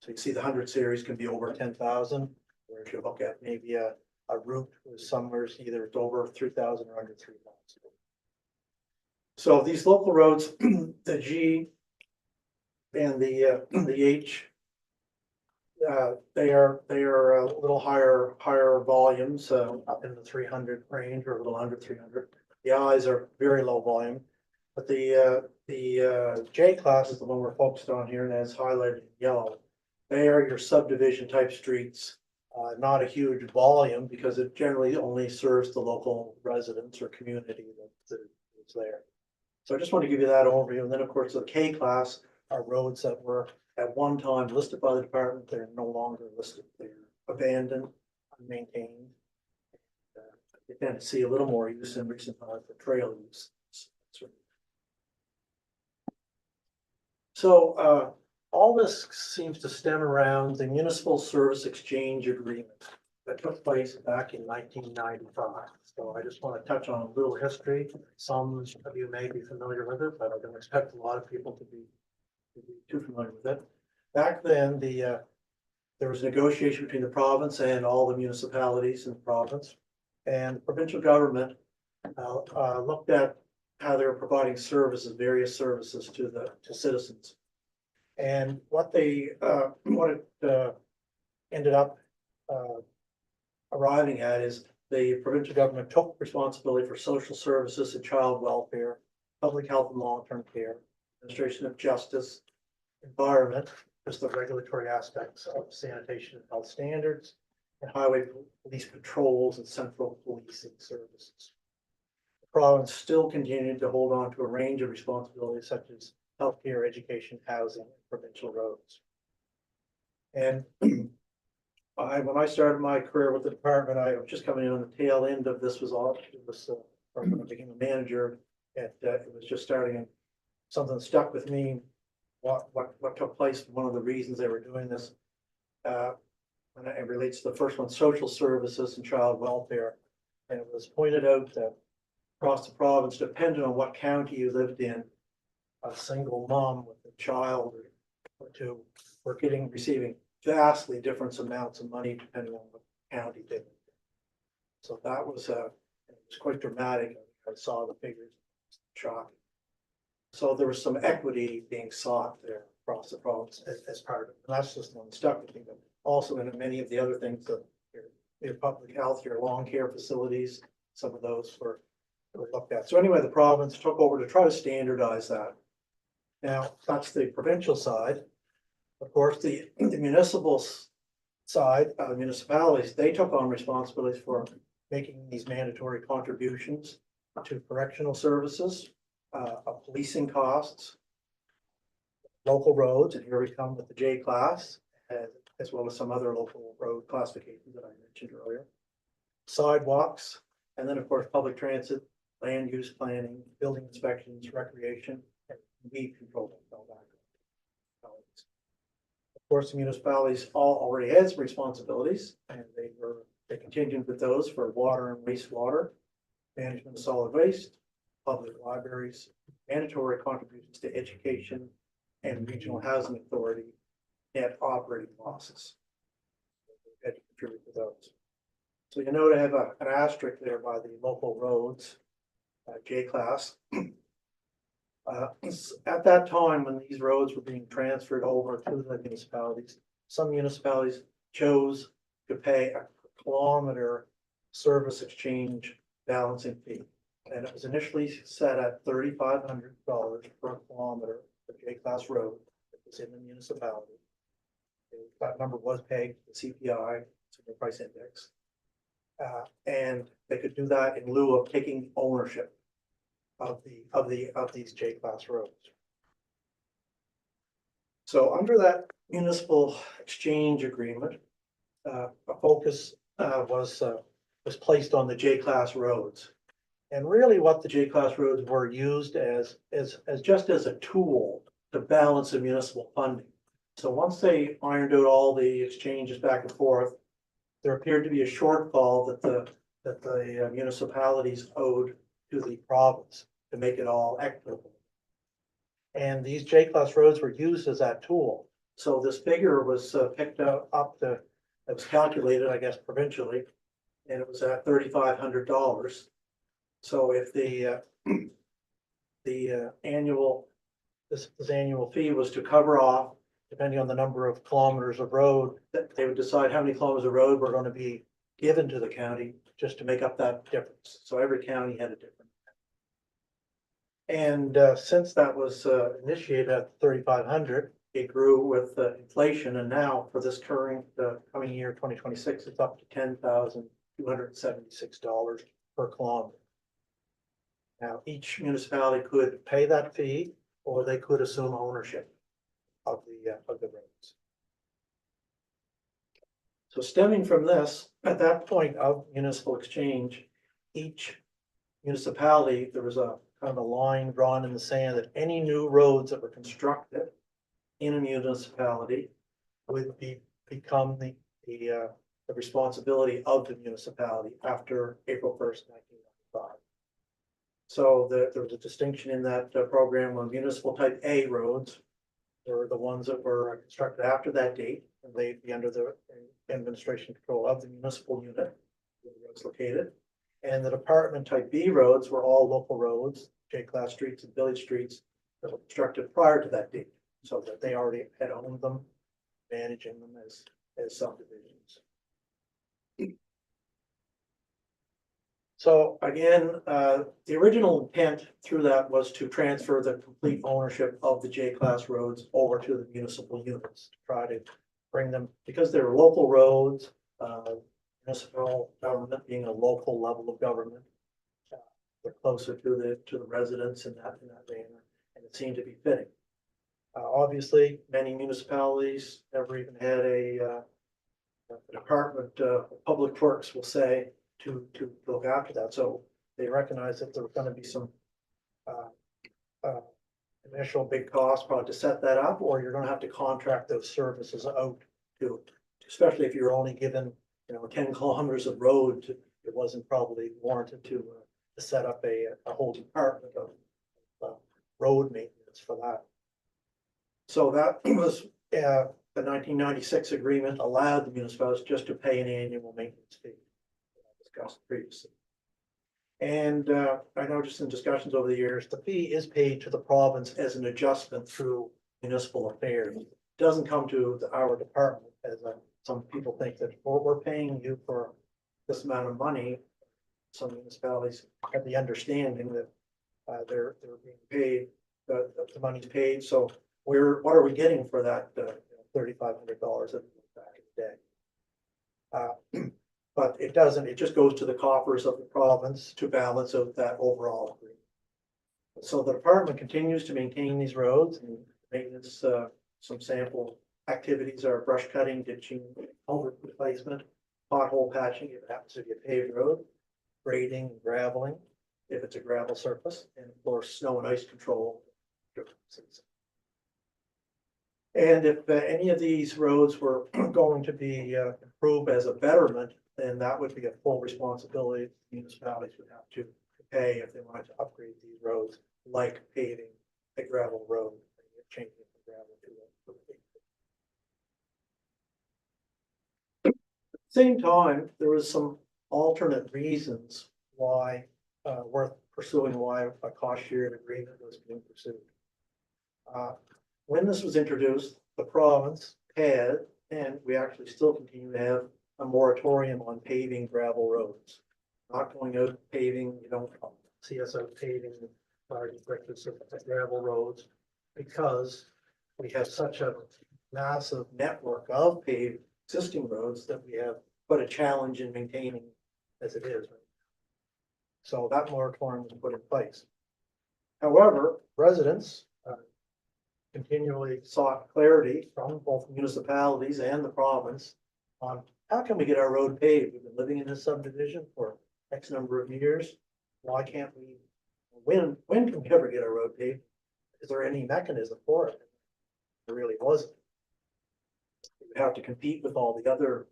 So you see the 100 series can be over 10,000, whereas you look at maybe a route with somewhere either it's over 3,000 or under 3,000. So these local roads, the G and the H, they are a little higher volumes, up in the 300 range or a little under 300. The I's are very low volume, but the J class is the one we're focused on here, and as highlighted in yellow. They are your subdivision type streets, not a huge volume because it generally only serves the local residents or community that's there. So I just want to give you that overview. And then of course the K class are roads that were at one time listed by the department. They're no longer listed. They're abandoned, unmaintained. You tend to see a little more use in recent times for trail use. So all this seems to stem around the Municipal Service Exchange Agreement that took place back in 1995. So I just want to touch on a little history. Some of you may be familiar with it, but I don't expect a lot of people to be too familiar with it. Back then, there was negotiation between the province and all the municipalities in the province, and the provincial government looked at how they were providing services, various services to citizens. And what it ended up arriving at is the provincial government took responsibility for social services and child welfare, public health and long-term care, administration of justice, environment, just the regulatory aspects of sanitation and health standards, and highway police patrols and central policing services. The province still continued to hold on to a range of responsibilities such as healthcare, education, housing, and provincial roads. And when I started my career with the department, I was just coming in on the tail end of this. When I became a manager, it was just starting, and something stuck with me. What took place? One of the reasons they were doing this, and it relates to the first one: social services and child welfare. And it was pointed out that across the province, depending on what county you lived in, a single mom with a child or two were receiving vastly different amounts of money depending on what county they lived in. So that was it was quite dramatic. I saw the figures, shocking. So there was some equity being sought there across the province as part of it. And that's just one stuck with me, but also in many of the other things that your public health, your long care facilities, some of those were looked at. So anyway, the province took over to try to standardize that. Now, that's the provincial side. Of course, the municipal side, municipalities, they took on responsibilities for making these mandatory contributions to correctional services, policing costs, local roads, and here we come with the J class, as well as some other local road classifications that I mentioned earlier, sidewalks, and then of course public transit, land use planning, building inspections, recreation, and weed control. course, the municipalities all already had some responsibilities, and they continued with those for water and wastewater, management of solid waste, public libraries, mandatory contributions to education, and regional housing authority net operating losses. They had to contribute to those. So you know to have an asterisk there by the local roads, J class. At that time, when these roads were being transferred over to the municipalities, some municipalities chose to pay a kilometer service exchange balancing fee. And it was initially set at $3,500 per kilometer for J-class road that was in the municipality. That number was pegged to the CPI, Consumer Price Index. And they could do that in lieu of taking ownership of these J-class roads. So under that municipal exchange agreement, a focus was placed on the J-class roads. And really what the J-class roads were used as just as a tool to balance the municipal funding. So once they ironed out all the exchanges back and forth, there appeared to be a shortfall that the municipalities owed to the province to make it all equitable. And these J-class roads were used as that tool. So this figure was picked up it was calculated, I guess, provincially, and it was at $3,500. So if the annual fee was to cover off, depending on the number of kilometers of road, that they would decide how many kilometers of road were going to be given to the county just to make up that difference. So every county had a different. And since that was initiated at 3,500, it grew with inflation, and now for this current coming year, 2026, it's up to $10,276 per kilometer. Now, each municipality could pay that fee, or they could assume ownership of the roads. So stemming from this, at that point of municipal exchange, each municipality, there was a kind of a line drawn in the sand that any new roads that were constructed in a municipality would become the responsibility of the municipality after April 1st, 1995. So there was a distinction in that program where municipal type A roads were the ones that were constructed after that date, and they'd be under the administration control of the municipal unit where the road's located. And the department type B roads were all local roads, J-class streets and village streets that were constructed prior to that date, so that they already had owned them, managing them as subdivisions. So again, the original intent through that was to transfer the complete ownership of the J-class roads over to the municipal units, to try to bring them, because they're local roads, municipal government being a local level of government. They're closer to the residents in that manner, and it seemed to be fitting. Obviously, many municipalities never even had a department of public works, will say, to look after that. So they recognized that there was going to be some initial big costs probably to set that up, or you're going to have to contract those services out to, especially if you're only given 10 kilometers of road. It wasn't probably warranted to set up a whole department of road maintenance for that. So that was the 1996 agreement allowed the municipalities just to pay an annual maintenance fee, discussed previously. And I know just in discussions over the years, the fee is paid to the province as an adjustment through municipal affairs. It doesn't come to our department, as some people think that we're paying you for this amount of money. Some municipalities have the understanding that they're being paid, the money's paid. So what are we getting for that $3,500 back in the day? But it doesn't, it just goes to the coffers of the province to balance out that overall agreement. So the department continues to maintain these roads and maintenance. Some sample activities are brush cutting, ditching, culvert replacement, pothole patching if it happens to be a paved road, grading, graveling if it's a gravel surface, and of course snow and ice control. And if any of these roads were going to be improved as a betterment, then that would be a full responsibility municipalities would have to pay if they wanted to upgrade these roads, like paving a gravel road, changing from gravel to a. At the same time, there was some alternate reasons why worth pursuing why a cost shared agreement was being pursued. When this was introduced, the province had, and we actually still continue to have, a moratorium on paving gravel roads. Not going out paving, you don't see us out paving large stretches of gravel roads because we have such a massive network of paved existing roads that we have quite a challenge in maintaining as it is. So that moratorium was put in place. However, residents continually sought clarity from both municipalities and the province on how can we get our road paved? We've been living in this subdivision for X number of years. Why can't we, when can we ever get our road paved? Is there any mechanism for it? There really wasn't. We have to compete with all the other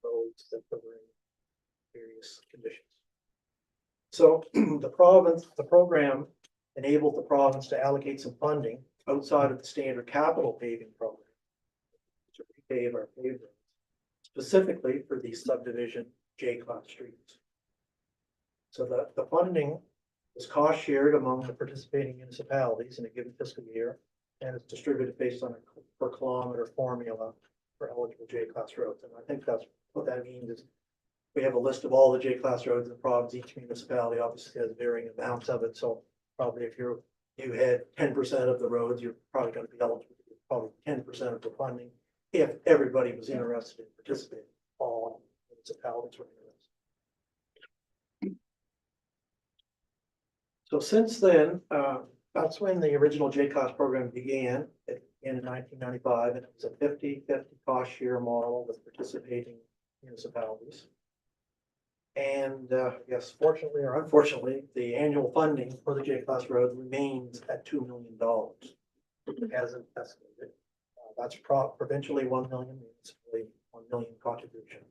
roads that were in various conditions. So the program enabled the province to allocate some funding outside of the standard capital paving program to repave our paved roads, specifically for these subdivision J-class streets. So the funding is cost shared among the participating municipalities in a given fiscal year, and it's distributed based on a per kilometer formula for eligible J-class roads. And I think that's what that means is we have a list of all the J-class roads in the province. Each municipality obviously has varying amounts of it. So probably if you had 10% of the roads, you're probably going to be eligible for probably 10% of the funding if everybody was interested in participating. All municipalities were interested. So since then, that's when the original J-class program began. It began in 1995, and it was a 50-50 cost share model with participating municipalities. And yes, fortunately or unfortunately, the annual funding for the J-class road remains at $2 million as estimated. That's provincially 1 million, municipally 1 million contribution.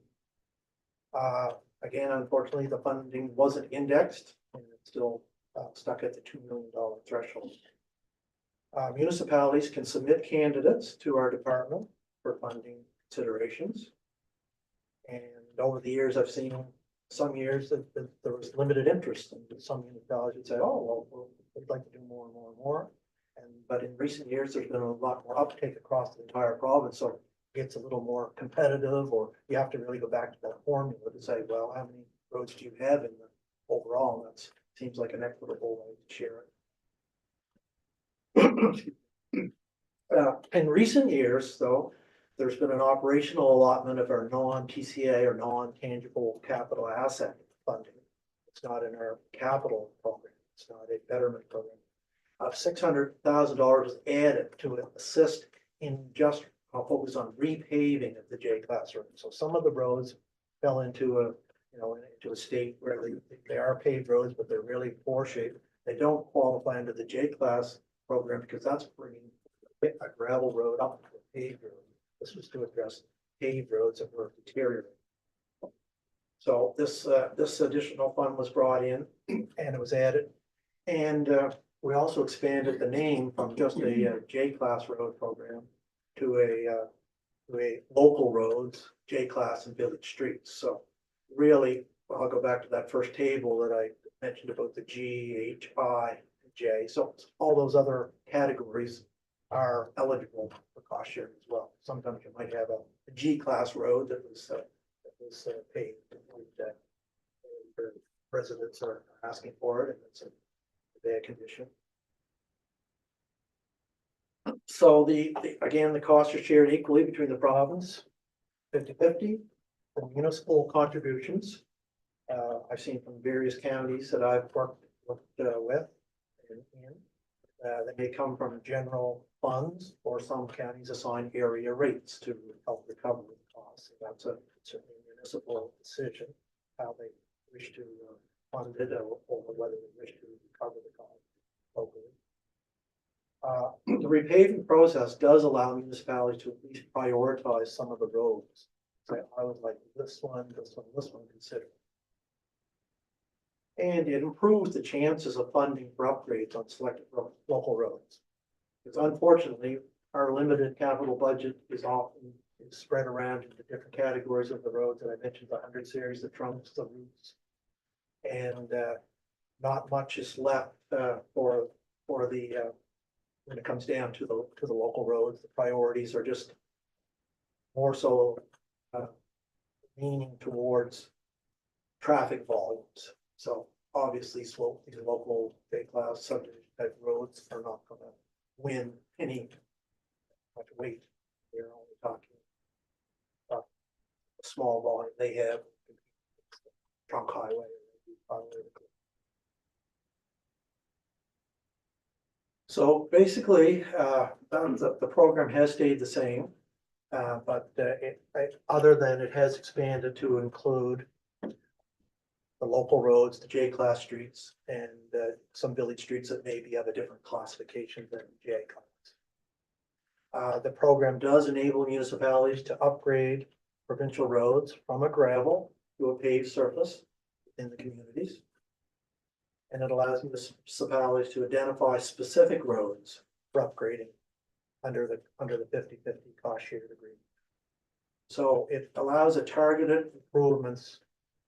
Again, unfortunately, the funding wasn't indexed and it's still stuck at the $2 million threshold. Municipalities can submit candidates to our department for funding considerations. And over the years, I've seen some years that there was limited interest, and some municipalities would say, oh, well, we'd like to do more and more and more. But in recent years, there's been a lot more uptake across the entire province, so it gets a little more competitive, or you have to really go back to that formula to say, well, how many roads do you have in the overall? That seems like an equitable way to share it. In recent years, though, there's been an operational allotment of our non-TCA or non-tangible capital asset funding. It's not in our capital program. It's not a betterment program. $600,000 was added to assist in just focus on repaving of the J-class roads. So some of the roads fell into into a state where they are paved roads, but they're really poor shape. They don't qualify under the J-class program because that's bringing a gravel road up to a paved road. This was to address paved roads that were deteriorating. So this additional fund was brought in and it was added. And we also expanded the name from just a J-class road program to a local roads, J-class and village streets. So really, I'll go back to that first table that I mentioned about the G, H, I, and J. So all those other categories are eligible for cost sharing as well. Sometimes you might have a G-class road that was paved, and residents are asking for it, and it's in bad condition. So again, the costs are shared equally between the province, 50-50, the municipal contributions. I've seen from various counties that I've worked with and in. They may come from general funds, or some counties assign area rates to help recover the costs. That's certainly a municipal decision, how they wish to fund it, or whether they wish to recover the cost locally. The repaving process does allow municipalities to at least prioritize some of the roads. So I would like this one considered. And it improves the chances of funding for upgrades on selected local roads. Because unfortunately, our limited capital budget is often spread around into different categories of the roads that I mentioned, the 100 series, the trunks, the routes. And not much is left for the when it comes down to the local roads. The priorities are just more so leaning towards traffic volumes. So obviously slope, these local J-class subdivision type roads are not gonna win any much weight. We're only talking a small volume they have, trunk highway. So basically, the program has stayed the same, but other than it has expanded to include the local roads, the J-class streets, and some village streets that maybe have a different classification than J-class. The program does enable municipalities to upgrade provincial roads from a gravel to a paved surface in the communities. And it allows municipalities to identify specific roads for upgrading under the 50/50 cost shared agreement. So it allows a targeted improvements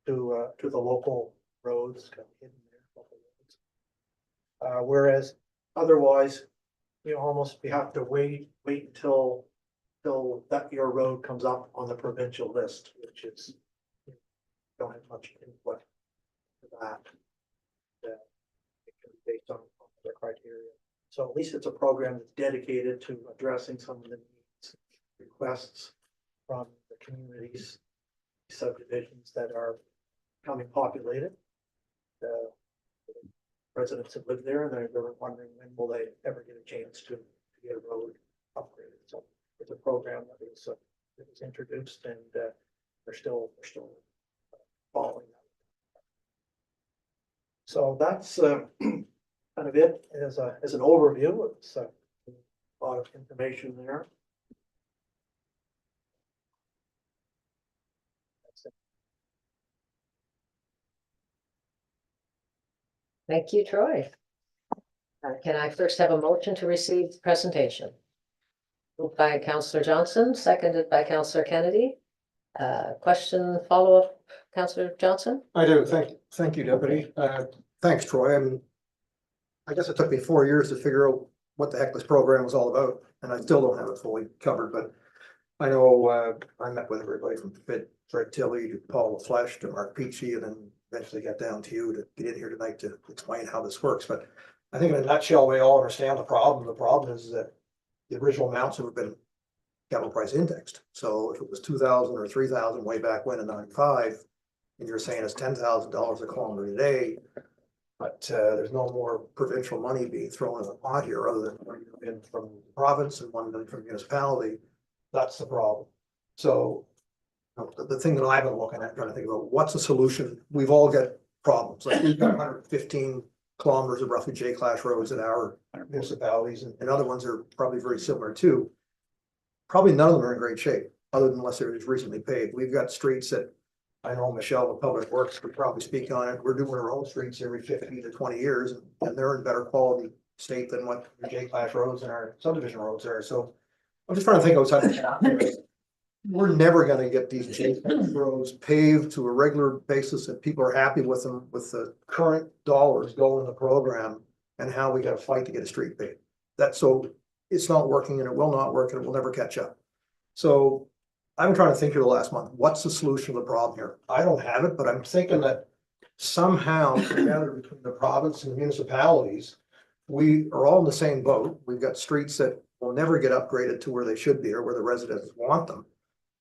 to the local roads, kind of hidden there, local roads. Whereas otherwise, you have to wait until that your road comes up on the provincial list, which is, don't have much input for that. It can be based on the criteria. So at least it's a program that's dedicated to addressing some of the needs, requests from the communities, subdivisions that are becoming populated. The residents that live there, and they're wondering when will they ever get a chance to get a road upgraded. So it's a program that was introduced, and they're still following that. So that's kind of it as an overview. It's a lot of information there. That's it. Thank you, Troy. Can I first have a motion to receive the presentation? Moved by Councillor Johnson, seconded by Councillor Kennedy. Question, follow-up, Councillor Johnson? I do, thank you, Deputy. Thanks, Troy. I guess it took me 4 years to figure out what the heck this program was all about, and I still don't have it fully covered, but I know I met with everybody from Fred Tilley to Paul LaFleche to Mark Peachy, and then eventually got down to you to get in here tonight to explain how this works. But I think in a nutshell, we all understand the problem. The problem is that the original amounts have been capital price indexed. So if it was 2,000 or 3,000 way back when in 95, and you're saying it's $10,000 a kilometer today, but there's no more provincial money being thrown in the pot here other than $1 from the province and $1 million from municipality. That's the problem. So the thing that I've been looking at, trying to think about what's the solution. We've all got problems. Like we've got 115 kilometers of roughly J-class roads in our municipalities, and other ones are probably very similar too. Probably none of them are in great shape, other than unless they're just recently paved. We've got streets that I know Michelle of Public Works could probably speak on it. We're doing our own streets every 15 to 20 years, and they're in better quality state than what the J-class roads and our subdivision roads are. So I'm just trying to think outside the box. We're never going to get these J-class roads paved to a regular basis that people are happy with them with the current dollars going in the program, and how we got to fight to get a street paved. So it's not working, and it will not work, and it will never catch up. So I've been trying to think here the last month, what's the solution to the problem here? I don't have it, but I'm thinking that somehow together between the province and the municipalities, we are all in the same boat. We've got streets that will never get upgraded to where they should be or where the residents want them.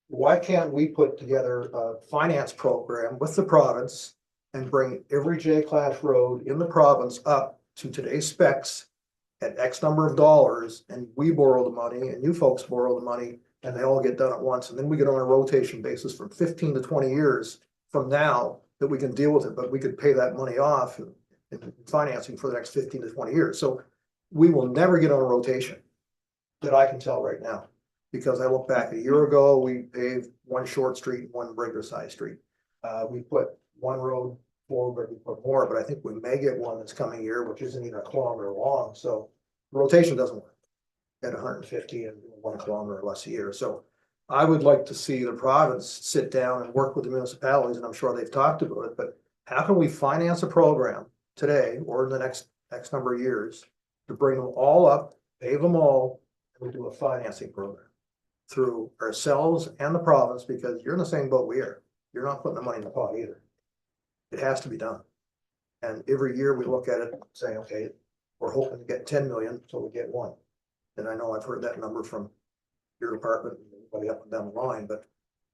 Why can't we put together a finance program with the province and bring every J-class road in the province up to today's specs at X number of dollars, and we borrow the money and you folks borrow the money, and they all get done at once, and then we get on a rotation basis from 15 to 20 years from now that we can deal with it, but we could pay that money off in financing for the next 15 to 20 years. So we will never get on a rotation that I can tell right now. Because I look back a year ago, we paved one short street, one regular sized street. We put one road forward, we put more, but I think we may get one this coming year, which isn't even a kilometer long, so rotation doesn't work at 150 and 1 kilometer or less a year. So I would like to see the province sit down and work with the municipalities, and I'm sure they've talked about it, but how can we finance a program today or in the next X number of years to bring them all up, pave them all, and we do a financing program through ourselves and the province, because you're in the same boat we are. You're not putting the money in the pot either. It has to be done. And every year we look at it saying, okay, we're hoping to get 10 million, so we get one. And I know I've heard that number from your department, everybody up and down the line, but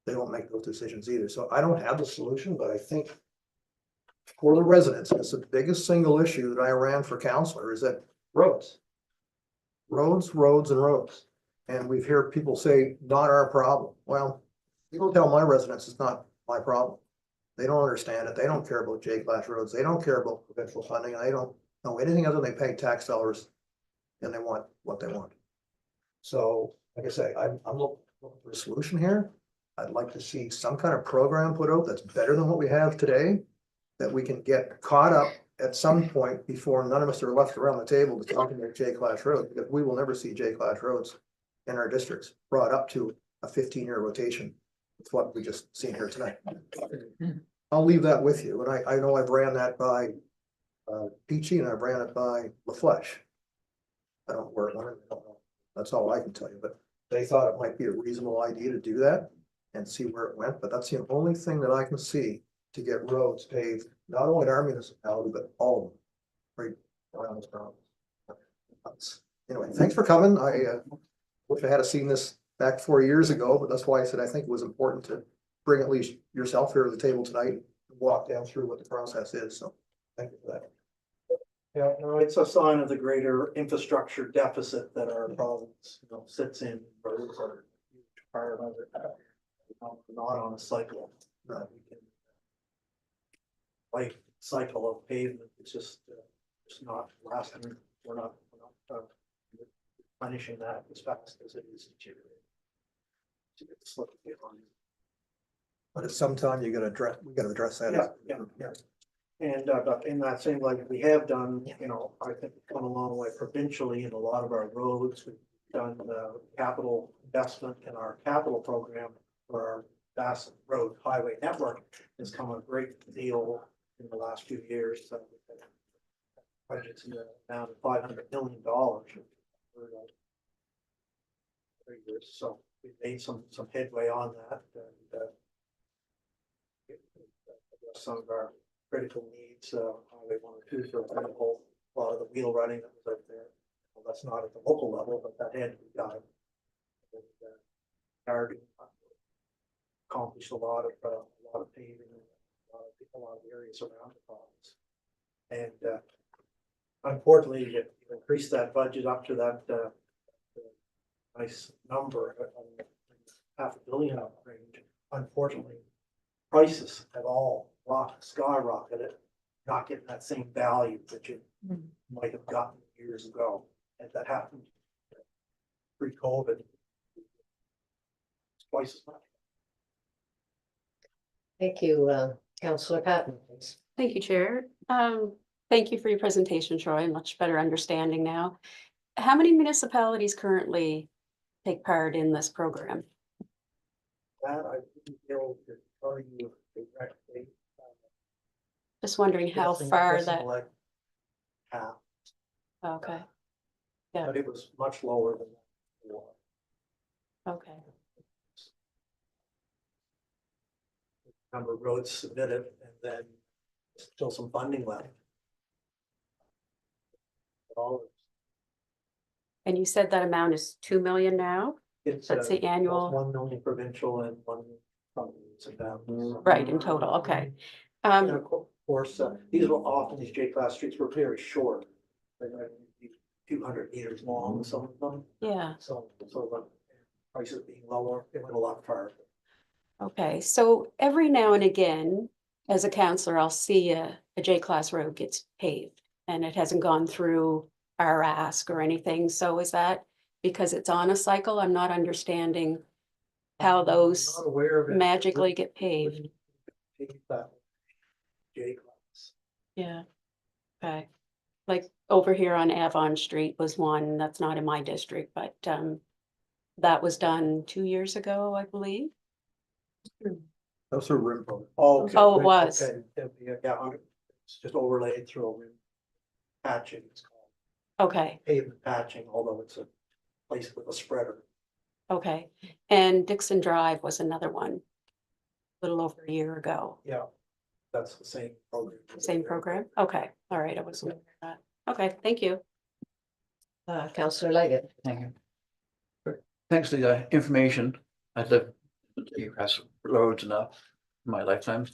they don't make those decisions either. So I don't have the solution, but I think for the residents, it's the biggest single issue that I ran for councillor is that roads. Roads, roads and roads. And we've heard people say, not our problem. Well, you don't tell my residents it's not my problem. They don't understand it. They don't care about J-class roads. They don't care about provincial funding. And they don't know anything other than they pay tax dollars and they want what they want. So, like I say, I'm looking for a solution here. I'd like to see some kind of program put out that's better than what we have today, that we can get caught up at some point before none of us are left around the table to talk about J-class roads, because we will never see J-class roads in our districts brought up to a 15-year rotation. It's what we just seen here tonight. I'll leave that with you. And I know I've ran that by Peachy and I've ran it by LaFleche. I don't work on it. I don't know. That's all I can tell you, but they thought it might be a reasonable idea to do that and see where it went. But that's the only thing that I can see to get roads paved, not only in our municipality, but all of them, right around this province. Anyway, thanks for coming. I wish I had seen this back 4 years ago, but that's why I said I think it was important to bring at least yourself here to the table tonight and walk down through what the process is. So thank you for that. Yeah, no, it's a sign of the greater infrastructure deficit that our province, sits in. Roads are a huge part of it. Not on a cycle. We can life cycle of pavement. It's just not lasting. We're not punishing that as fast as it is deteriorating. But at some time we gotta address that. Yeah. And in that same like we have done, I think we've come a long way provincially in a lot of our roads. We've done capital investment in our capital program for our vast road highway network has come a great deal in the last few years. So budgets in the amount of $500 million for 3 years. So we've made some headway on that and some of our critical needs. Highway 102, for example, a lot of the wheel running that was out there. Well, that's not at the local level, but that had to be done. And, accomplished a lot of paving in a lot of areas around the province. And unfortunately, you increase that budget up to that nice number, $500 million range. Unfortunately, prices have all skyrocketed, not getting that same value that you might have gotten years ago. And that happened pre-COVID. It's twice as much. Thank you, Councillor Patton, please. Thank you, Chair. Thank you for your presentation, Troy. Much better understanding now. How many municipalities currently take part in this program? That I wouldn't be able to tell you directly. Just wondering how far that. Like half, Okay. Yeah. but it was much lower than that before. Okay. Number of roads submitted, and then still some funding left. And you said that amount is 2 million now? It's That's the annual. 1 million provincial and 1 million. Right, in total, okay. And of course, these were often, these J-class streets were very short. They might be 200 meters long, some of them. Yeah. So the prices being lower, it went a lot farther. Okay, so every now and again, as a counselor, I'll see a J-class road gets paved and it hasn't gone through our ask or anything. So is that because it's on a cycle? I'm not understanding how I'm those not aware of it. magically get paved. J class. Yeah. Okay. Like over here on Avon Street was one that's not in my district, but that was done 2 years ago, I believe. That's a rim program. Okay, Oh, it right, was. okay, yeah, it's just overlaid through a rim patching, it's called Okay, pavement patching, although it's a place with a spreader. okay. And Dixon Drive was another one. A little over a year ago. Yeah, that's the same program. Same program? Okay, all right, I wasn't aware of that. Okay, thank you. Councillor Leggett. Thank you. Thanks for the information. I've lived across roads enough in my lifetime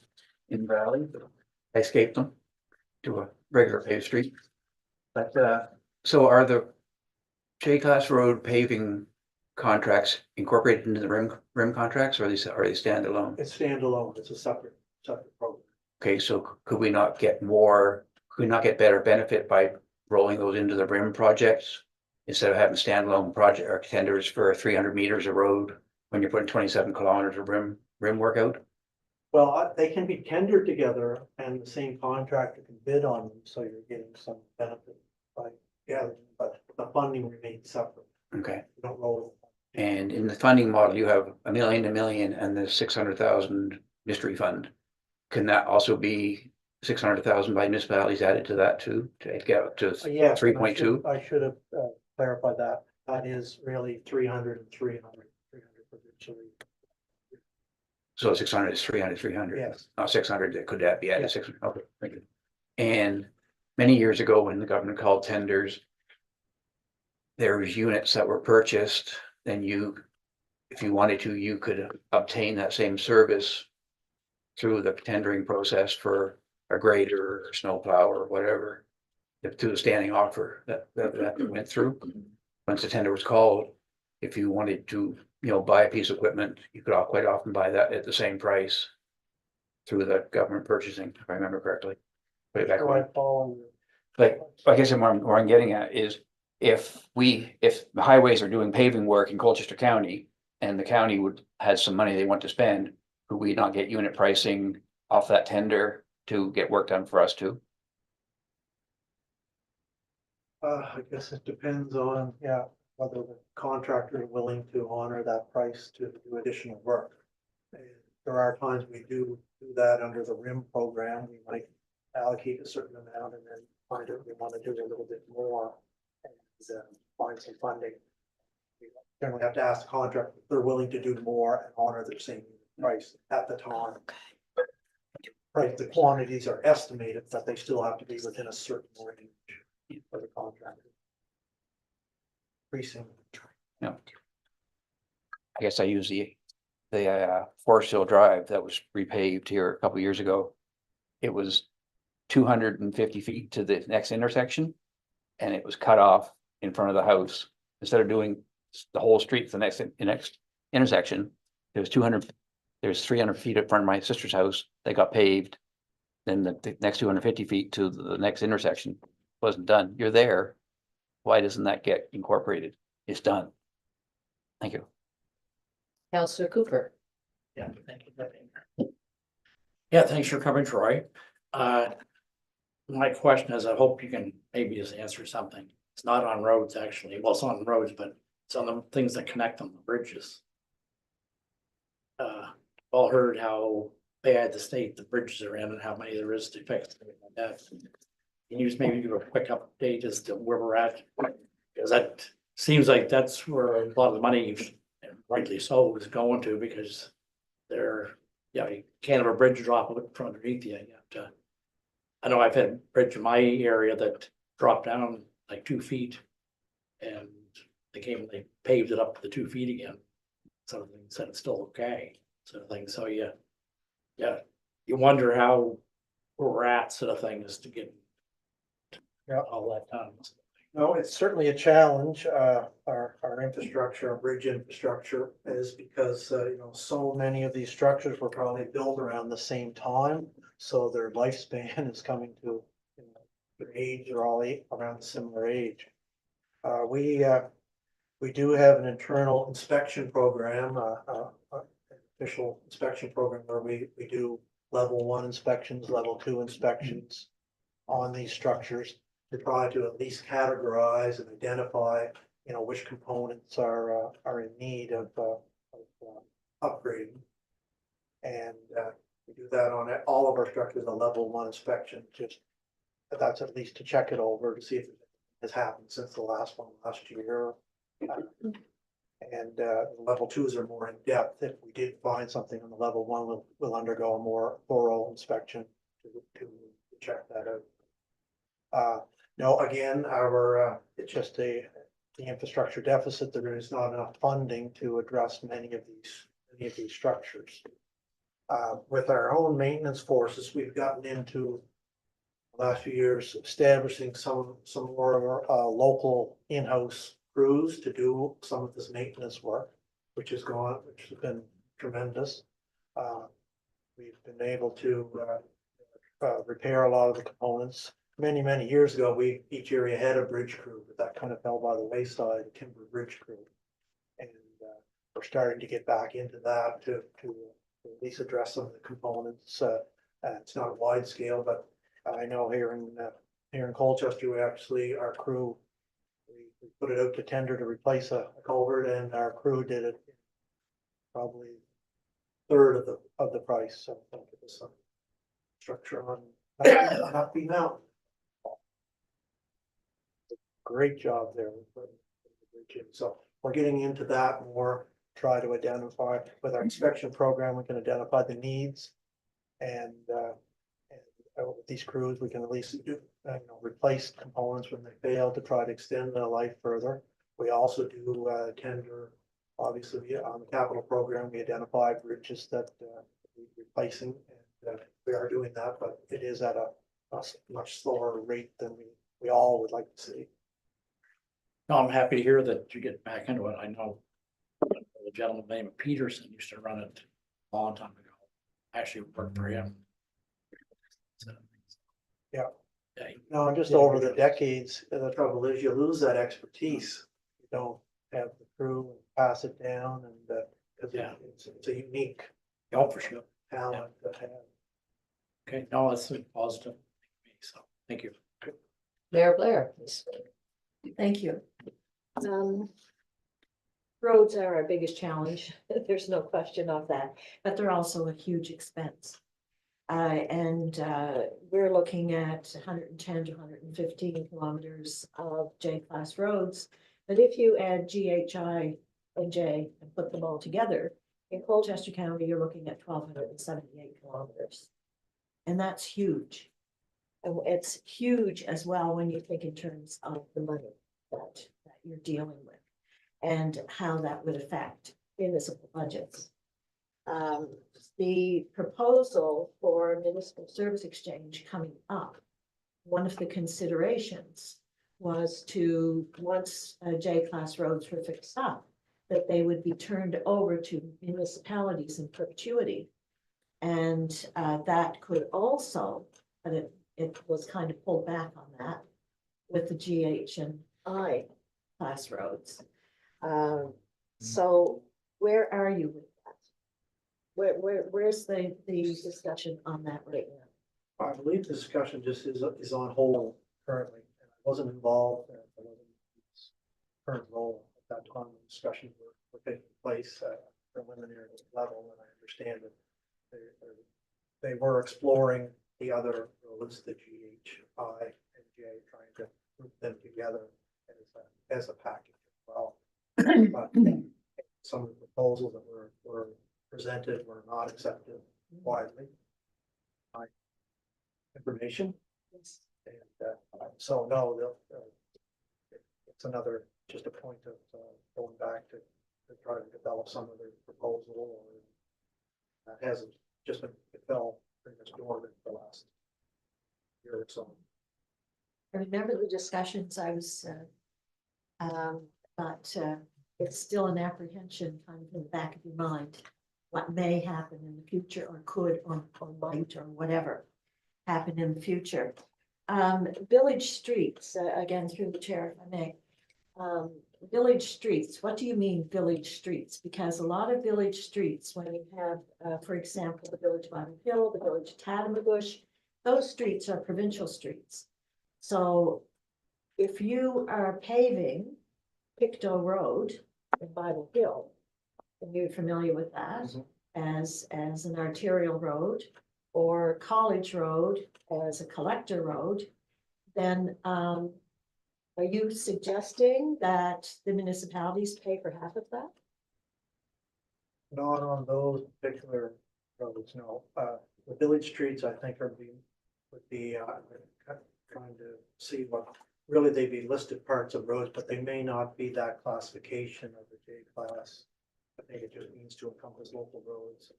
in Valley. I escaped them to a regular paved street. But so are the J-Class road paving contracts incorporated into the rim contracts, or are they standalone? It's standalone, it's a separate program. Okay, so could we not get better benefit by rolling those into the rim projects? Instead of having standalone project or tenders for 300 meters of road when you're putting 27 kilometers of rim workout? Well, they can be tendered together and the same contractor can bid on them, so you're getting some benefit by gathering, but the funding remains separate. Okay. You don't roll. And in the funding model, you have a million and the 600,000 mystery fund. Can that also be 600,000 by municipalities added to that too, to get up to Yes, 3.2? I should have clarified that. That is really 300 and 300 provincially. So 600 is 300. Yes. Not 600, could that be added Yeah. 600? Okay, thank you. And many years ago, when the government called tenders, there was units that were purchased, then if you wanted to, you could obtain that same service through the tendering process for a grader or snowplow or whatever, to the standing offer that went through. Once the tender was called, if you wanted to, buy a piece of equipment, you could quite often buy that at the same price through the government purchasing, if I remember correctly. Put it back on. Like, I guess where I'm getting at is if the highways are doing paving work in Colchester County and the county has some money they want to spend, could we not get unit pricing off that tender to get work done for us too? I guess it depends on, whether the contractor is willing to honor that price to do additional work. And there are times we do that under the RIM program. We might allocate a certain amount and then find out we want to do a little bit more and find some funding. We generally have to ask the contractor if they're willing to do more and honor the same price at the time. Right, the quantities are estimated, but they still have to be within a certain range for the contractor. Increasing. Yeah. I guess I use the Forest Hill Drive that was repaved here a couple years ago. It was 250 feet to the next intersection, and it was cut off in front of the house. Instead of doing the whole street to the next intersection, there's 300 feet in front of my sister's house that got paved. Then the next 250 feet to the next intersection wasn't done. You're there. Why doesn't that get incorporated? It's done. Thank you. Councillor Cooper. Yeah, thank you. Yeah, thanks for coming, Troy. My question is, I hope you can maybe just answer something. It's not on roads, actually. Well, it's on roads, but it's on the things that connect them, the bridges. All heard how bad the state the bridges are in and how many there is to fix, things like that. Can you just maybe give a quick update as to where we're at? Because that seems like that's where a lot of the money, and rightly so, is going to, because you can't have a bridge drop from underneath you. You have to. I know I've had a bridge in my area that dropped down like 2 feet, and they paved it up to the 2 feet again. Sort of thing, said it's still okay, sort of thing. So you wonder how we're at, sort of thing, is to get all that done. No, it's certainly a challenge. Our infrastructure, our bridge infrastructure is because, so many of these structures were probably built around the same time. So their lifespan is coming to their age, they're all around a similar age. We do have an internal inspection program, official inspection program where we do level 1 inspections, level 2 inspections on these structures to try to at least categorize and identify, you know, which components are in need of upgrading. And we do that on all of our structures, a level 1 inspection, just that's at least to check it over to see if it has happened since the last one last year. And level 2s are more in depth. If we did find something on the level 1, we'll undergo a more thorough inspection to check that out. No, again, it's just the infrastructure deficit. There is not enough funding to address many of these structures. With our own maintenance forces, we've gotten into the last few years establishing some more of our local in-house crews to do some of this maintenance work, which has been tremendous. We've been able to repair a lot of the components. Many years ago, each area had a bridge crew, but that kind of fell by the wayside, a timber bridge crew. And we're starting to get back into that to at least address some of the components. It's not wide scale, but I know here in Colchester, our crew, we put it out to tender to replace a culvert, and our crew did it probably third of the price. So I think it was some structure on Happy Mountain. Great job there. So we're getting into that more, try to identify with our inspection program, we can identify the needs, and with these crews, we can at least do, replace components when they fail to try to extend their life further. We also do tender, obviously, on the capital program, we identify bridges that we're replacing, and we are doing that, but it is at a much slower rate than we all would like to see. No, I'm happy to hear that you get back into it. I know the gentleman named Peterson used to run it a long time ago. I actually worked for him. Yeah. Yeah. No, and just over the decades, the trouble is you lose that expertise. You don't have the crew and pass it down, and Yeah. it's a unique Oh, for sure. talent to have. Okay, no, that's a positive. So, thank you. Mayor Blair, please. Thank you. Roads are our biggest challenge. There's no question of that, but they're also a huge expense. We're looking at 110 to 115 kilometers of J-class roads. But if you add GHI and J and put them all together, in Colchester County, you're looking at 1,278 kilometers. And that's huge. And it's huge as well when you think in terms of the money that you're dealing with and how that would affect municipal budgets. The proposal for municipal service exchange coming up, one of the considerations was to, once J-class roads were fixed up, that they would be turned over to municipalities in perpetuity. And that could also, but it was kind of pulled back on that with the GH and I class roads. So where are you with that? Where's the discussion on that right now? I believe the discussion just is on hold currently. I wasn't involved. I wasn't in its current role at that time. The discussions were taking place at a preliminary level, and I understand that they were exploring the other roads, the GHI and J, trying to group them together as a package as well. But some of the proposals that were presented were not accepted widely. My information. Yes. And so no, it's another, just a point of going back to try to develop some of the proposal, or that hasn't just been, it fell pretty much dormant the last year or so. I remember the discussions I was, but it's still an apprehension kind of in the back of your mind. What may happen in the future, or could, or might, or whatever happen in the future. Village streets, again, through the chair, if I may. Village streets, what do you mean village streets? Because a lot of village streets, when you have, for example, the village of Iron Hill, the village of Tattamagush, those streets are provincial streets. So if you are paving Pictou Road in Bible Hill, and you're familiar with that as an arterial road, or College Road as a collector road, then are you suggesting that the municipalities pay for half of that? Not on those particular roads, no. The village streets, I think, would be trying to see what, really they'd be listed parts of roads, but they may not be that classification of the J class. I think it just means to encompass local roads.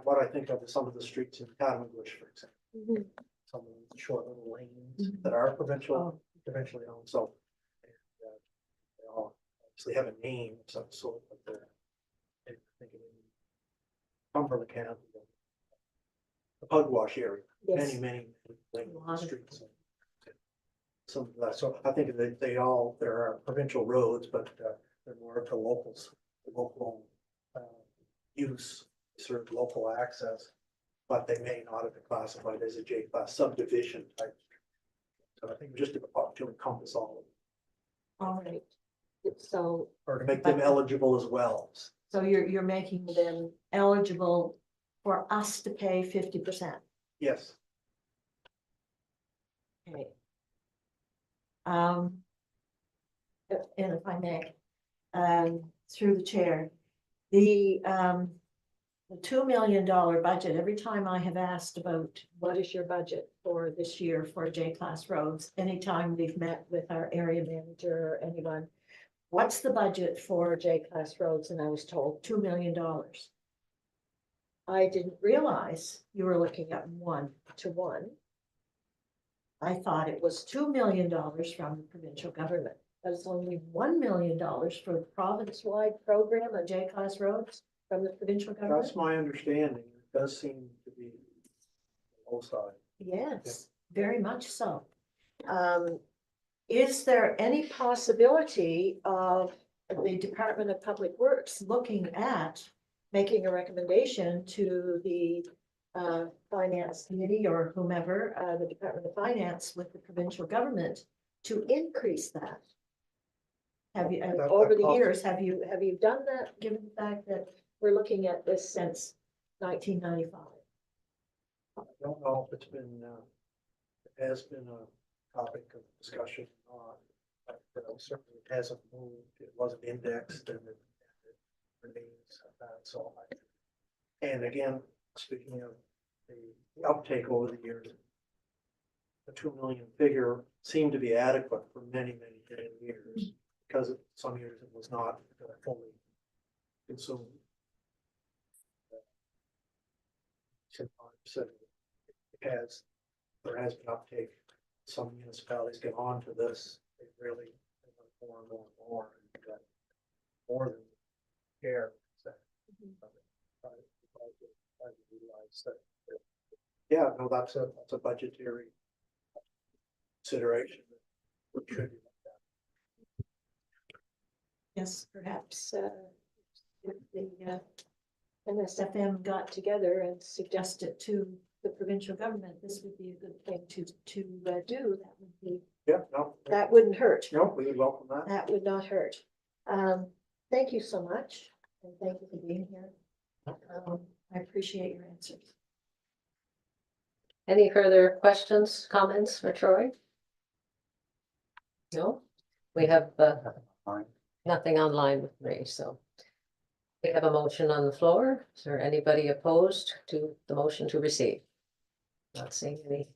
What I think of is some of the streets in Tattamagush, for example. Some of the short little lanes that are provincially owned, so. They all obviously have a name of some sort, but they're, I think in Cumberland County, the Pugwash area, Yes. many streets. Some of that, so I think that there are provincial roads, but they're more to locals, local use, serve local access, but they may not have been classified as a J class subdivision type. So I think just to encompass all of it, All right, so, or to make them eligible as well. so you're making them eligible for us to pay 50%. Yes. Okay. And if I may, through the chair, the $2 million budget, every time I have asked about what is your budget for this year for J-class roads, anytime we've met with our area manager or anyone, what's the budget for J-class roads? And I was told $2 million. I didn't realize you were looking at 1-to-1. I thought it was $2 million from the provincial government. There's only $1 million for the province-wide program of J-class roads from the provincial government. That's my understanding. It does seem to be low side. Yes, very much so. Is there any possibility of the Department of Public Works looking at making a recommendation to the Finance Committee or whomever, the Department of Finance with the provincial government to increase that? Have you, over the years, have you done that, given the fact that we're looking at this since 1995? I don't know if it's been, it has been a topic of discussion or not, but certainly it hasn't moved. It wasn't indexed and it remains that. So, and again, speaking of the uptake over the years, the 2 million figure seemed to be adequate for many years, because some years it was not fully consumed. So there has been uptake. Some municipalities get onto this. They really more and more than care. Yeah, no, that's a budgetary consideration. Which should be looked at. Yes, perhaps if the NSFM got together and suggested to the provincial government, this would be a good thing to do. That would be, Yeah, no. that wouldn't hurt. No, we would welcome that. That would not hurt. Thank you so much, and thank you for being here. I appreciate your answers. Any further questions, comments for Troy? No, we have nothing online with me, so. We have a motion on the floor. Is there anybody opposed to the motion to receive? Not seeing any,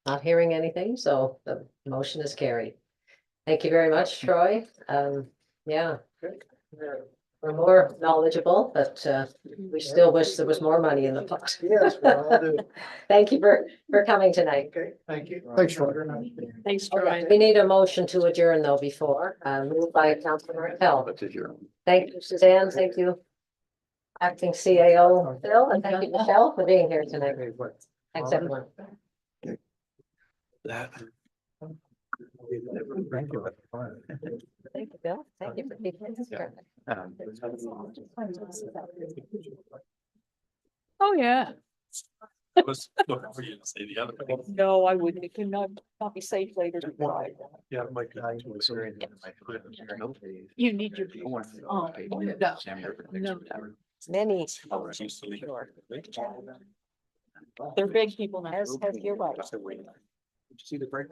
not hearing anything, so the motion is carried. Thank you very much, Troy. Yeah. We're more knowledgeable, but we still wish there was more money in the pot. Yes, well, I do. Thank you for coming tonight. Okay, thank you. Thanks, Troy. Thanks, Okay, we need a motion to adjourn though before, moved by Councilor Hill. Thank you, Suzanne. Thank you. Acting CAO Phil, and thank you, Michelle, for being here tonight. Thanks, everyone. That Thank you. Thank you, Bill. Thank you for keeping this. Oh, yeah. No, I wouldn't. It cannot not be safe later to drive. Yeah, Mike. You need your. Many. Sure. They're big people now. As your wife. See the break?